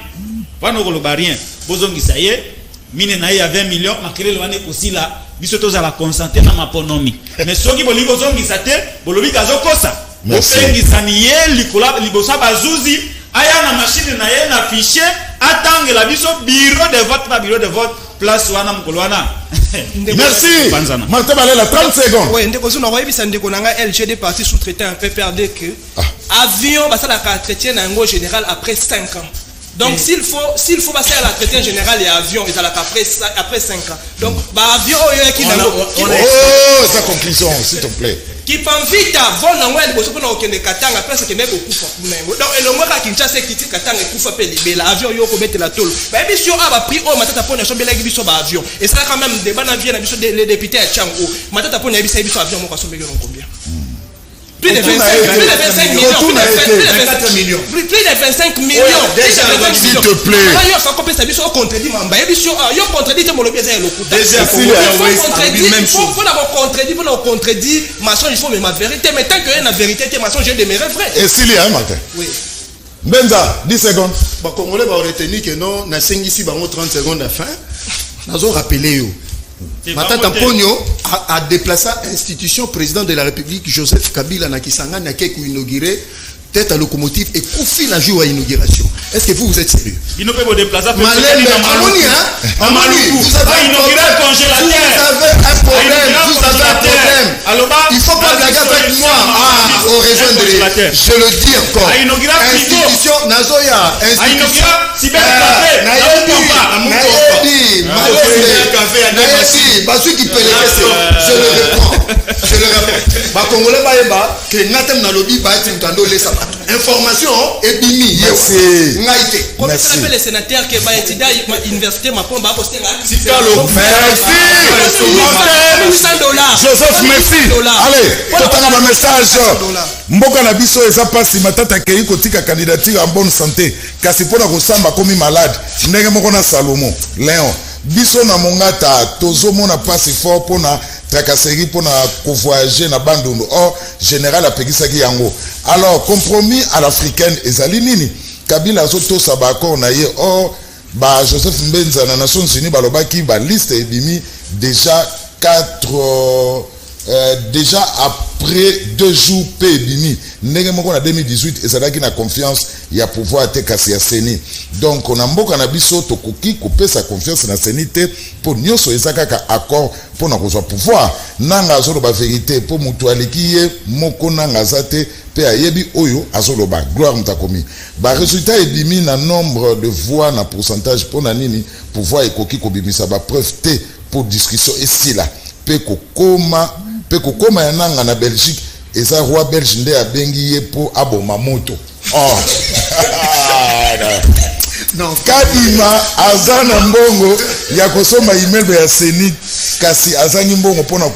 wana koloba rien bozongisa ye mine na ye ya 20 millions makelele wana ekosila biso tozala consenter na maponomi mais soki bolingi bozongisa te bolobi kazokosa bopengisa ni ye likola libosa bazuzi aya na machine na ye na fichier atangela biso bureau de vote place wana mukolo wana. Merci. Martin Balela, 30 secondes. Oui, ndeko zo na royebi sa ndeko nanga LGD parti sous-traitant un peu perdé que avion basa la entretien en général après 5 ans. Donc s'il faut passer à l'entretien général et avion ils après 5 ans. Donc ba avion qui oh sa conclusion s'il te plaît. Qui prend vite avant na ngweli boso pona okende katanga presque kende ko kufa kunengo. Donc elongo ka Kinshasa kiti katanga kufa pe libela avion yo ko betela tolo. Ba biso aba prix o matata pona sombela biso ba avion. Et ça quand même débat na vie na biso les députés à Tchango. Matata pona biso avion mo ka sombela combien? Plus de 25 millions. Plus de 25 millions. S'il te plaît. Yo ça compte ça biso contredit mamba. Yo contredit mo lobi za lokuta. Même chose. Faut la contredit, maçon il faut même la vérité mais tant que y a la vérité tes maçons je demeurer vrai. Et s'il y a un matin. Oui. Benza 10 secondes. Ba congolais ba retenir que non na sengisi bango 30 secondes à fin. Nazo rappeler yo. Matata Pogno a déplacé institution président de la République Joseph Kabila na Kisanga na ke inaugurer tête à locomotive et Koufi na jour à inauguration. Est-ce que vous êtes sérieux? Il ne peut pas déplacer Malais, vous avez un problème. Il faut pas blaguer avec moi. Au rejoindre. Je le dis encore. Institution Nazoya. Institution Basu qui peut je le reprends. Ba Congolais baeba que natem na lobby ba tintando les sapatos. Information et bimi. Merci. Ngaite. Comme ça appelle les sénateurs que ba étudiant université Mapomba poster là. Merci. Joseph merci. Allez, totanga ba message. Mboka na biso eza pasi matata kei kotika candidature en bonne santé. Kasi pona kosamba komi malade. Ndenge moko na Salomo. Léon. Biso na mongata tozo mona pasi fort pona tracasserie pona voyager na bandundu. Or général apekisaki yango. Alors compromis à l'africaine ezali nini? Kabila zoto sabako na ye or ba Joseph Mbenza na Nations Unies balobaki ba liste ebimi déjà 4 déjà après 2 jours pe bimi ndenge moko na 2018 ezalaki na confiance ya pouvoir te kasi ya seni donc on a mboka na biso tokoki kopesa confiance na seni te pour nyonso ezaka ka accord pour na kozwa pouvoir nanga azoloba vérité pour mutu aleki ye moko nanga azate pe ayebi oyo azoloba gloire mutakomi ba résultat ebimi na nombre de voix na pourcentage pour na nini pouvoir ekoki kobimisa ba preuve te pour discussion esila pe kokoma ya nanga na Belgique eza roi belge nde abengi ye po aboma moto oh non kadima azana mbongo ya kosoma immeuble ya seni kasi azangi mbongo pona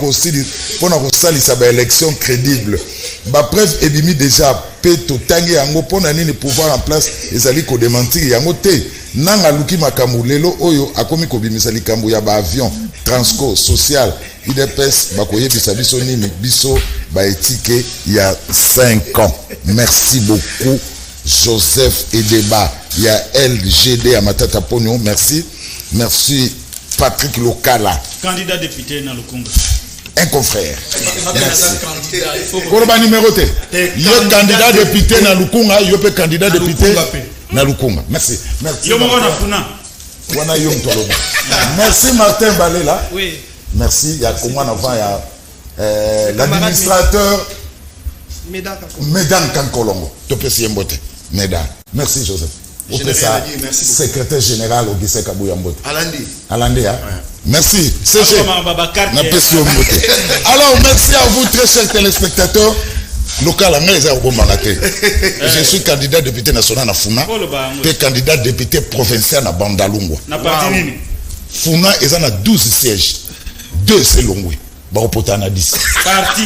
kosalisa ba élection crédible ba preuve ebimi déjà pe totangi yango pona nini pouvoir en place ezali ko démentir yango te nanga luki makambu lelo oyo akomi kobimisa likambo ya ba avion transco social IDPS bakoyebisa biso nini biso ba éthique ya 5 ans. Merci beaucoup Joseph Edeba ya LGD à Matata Pogno. Merci Patrick Lokala, candidat député dans le Congo. Un confrère. Merci. Koroba numéro T. Yo candidat député na Lukunga, yo pe candidat député na Lukunga. Merci. Yo mo na kuna. Wana yo mtoloba. Merci Martin Balela. Oui. Merci ya comment avant ya l'administrateur Medan Kankolongo. Topesi Mbote. Medan. Merci Joseph. Autre ça, secrétaire général au Gise Kabouya Mbote. Alandi, hein? Merci. CG. Alors, merci à vous, très chers téléspectateurs. Local, je suis candidat député national à Funa. Tu es candidat député provincial à Bandalungwa. Funa, ils en a 12 sièges. 2 c'est Longwe. Baropotana 10. Parti.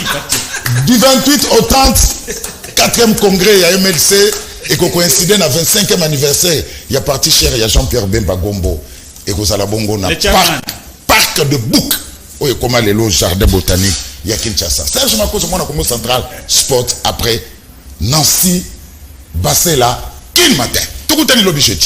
Du 28 au 30, 4e congrès à MLC et qu'on coïncide dans le 25e anniversaire. Il y a parti cher, il y a Jean-Pierre Bemba Gombo et Kozala Bongo na parc de Bouc. Oui, comment les lots jardin botanique, il y a Kinshasa. Serge Makoso, mon accommodation central, sport après Nancy, Bassela, il matin. Tout le temps, il l'objet.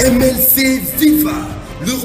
MLC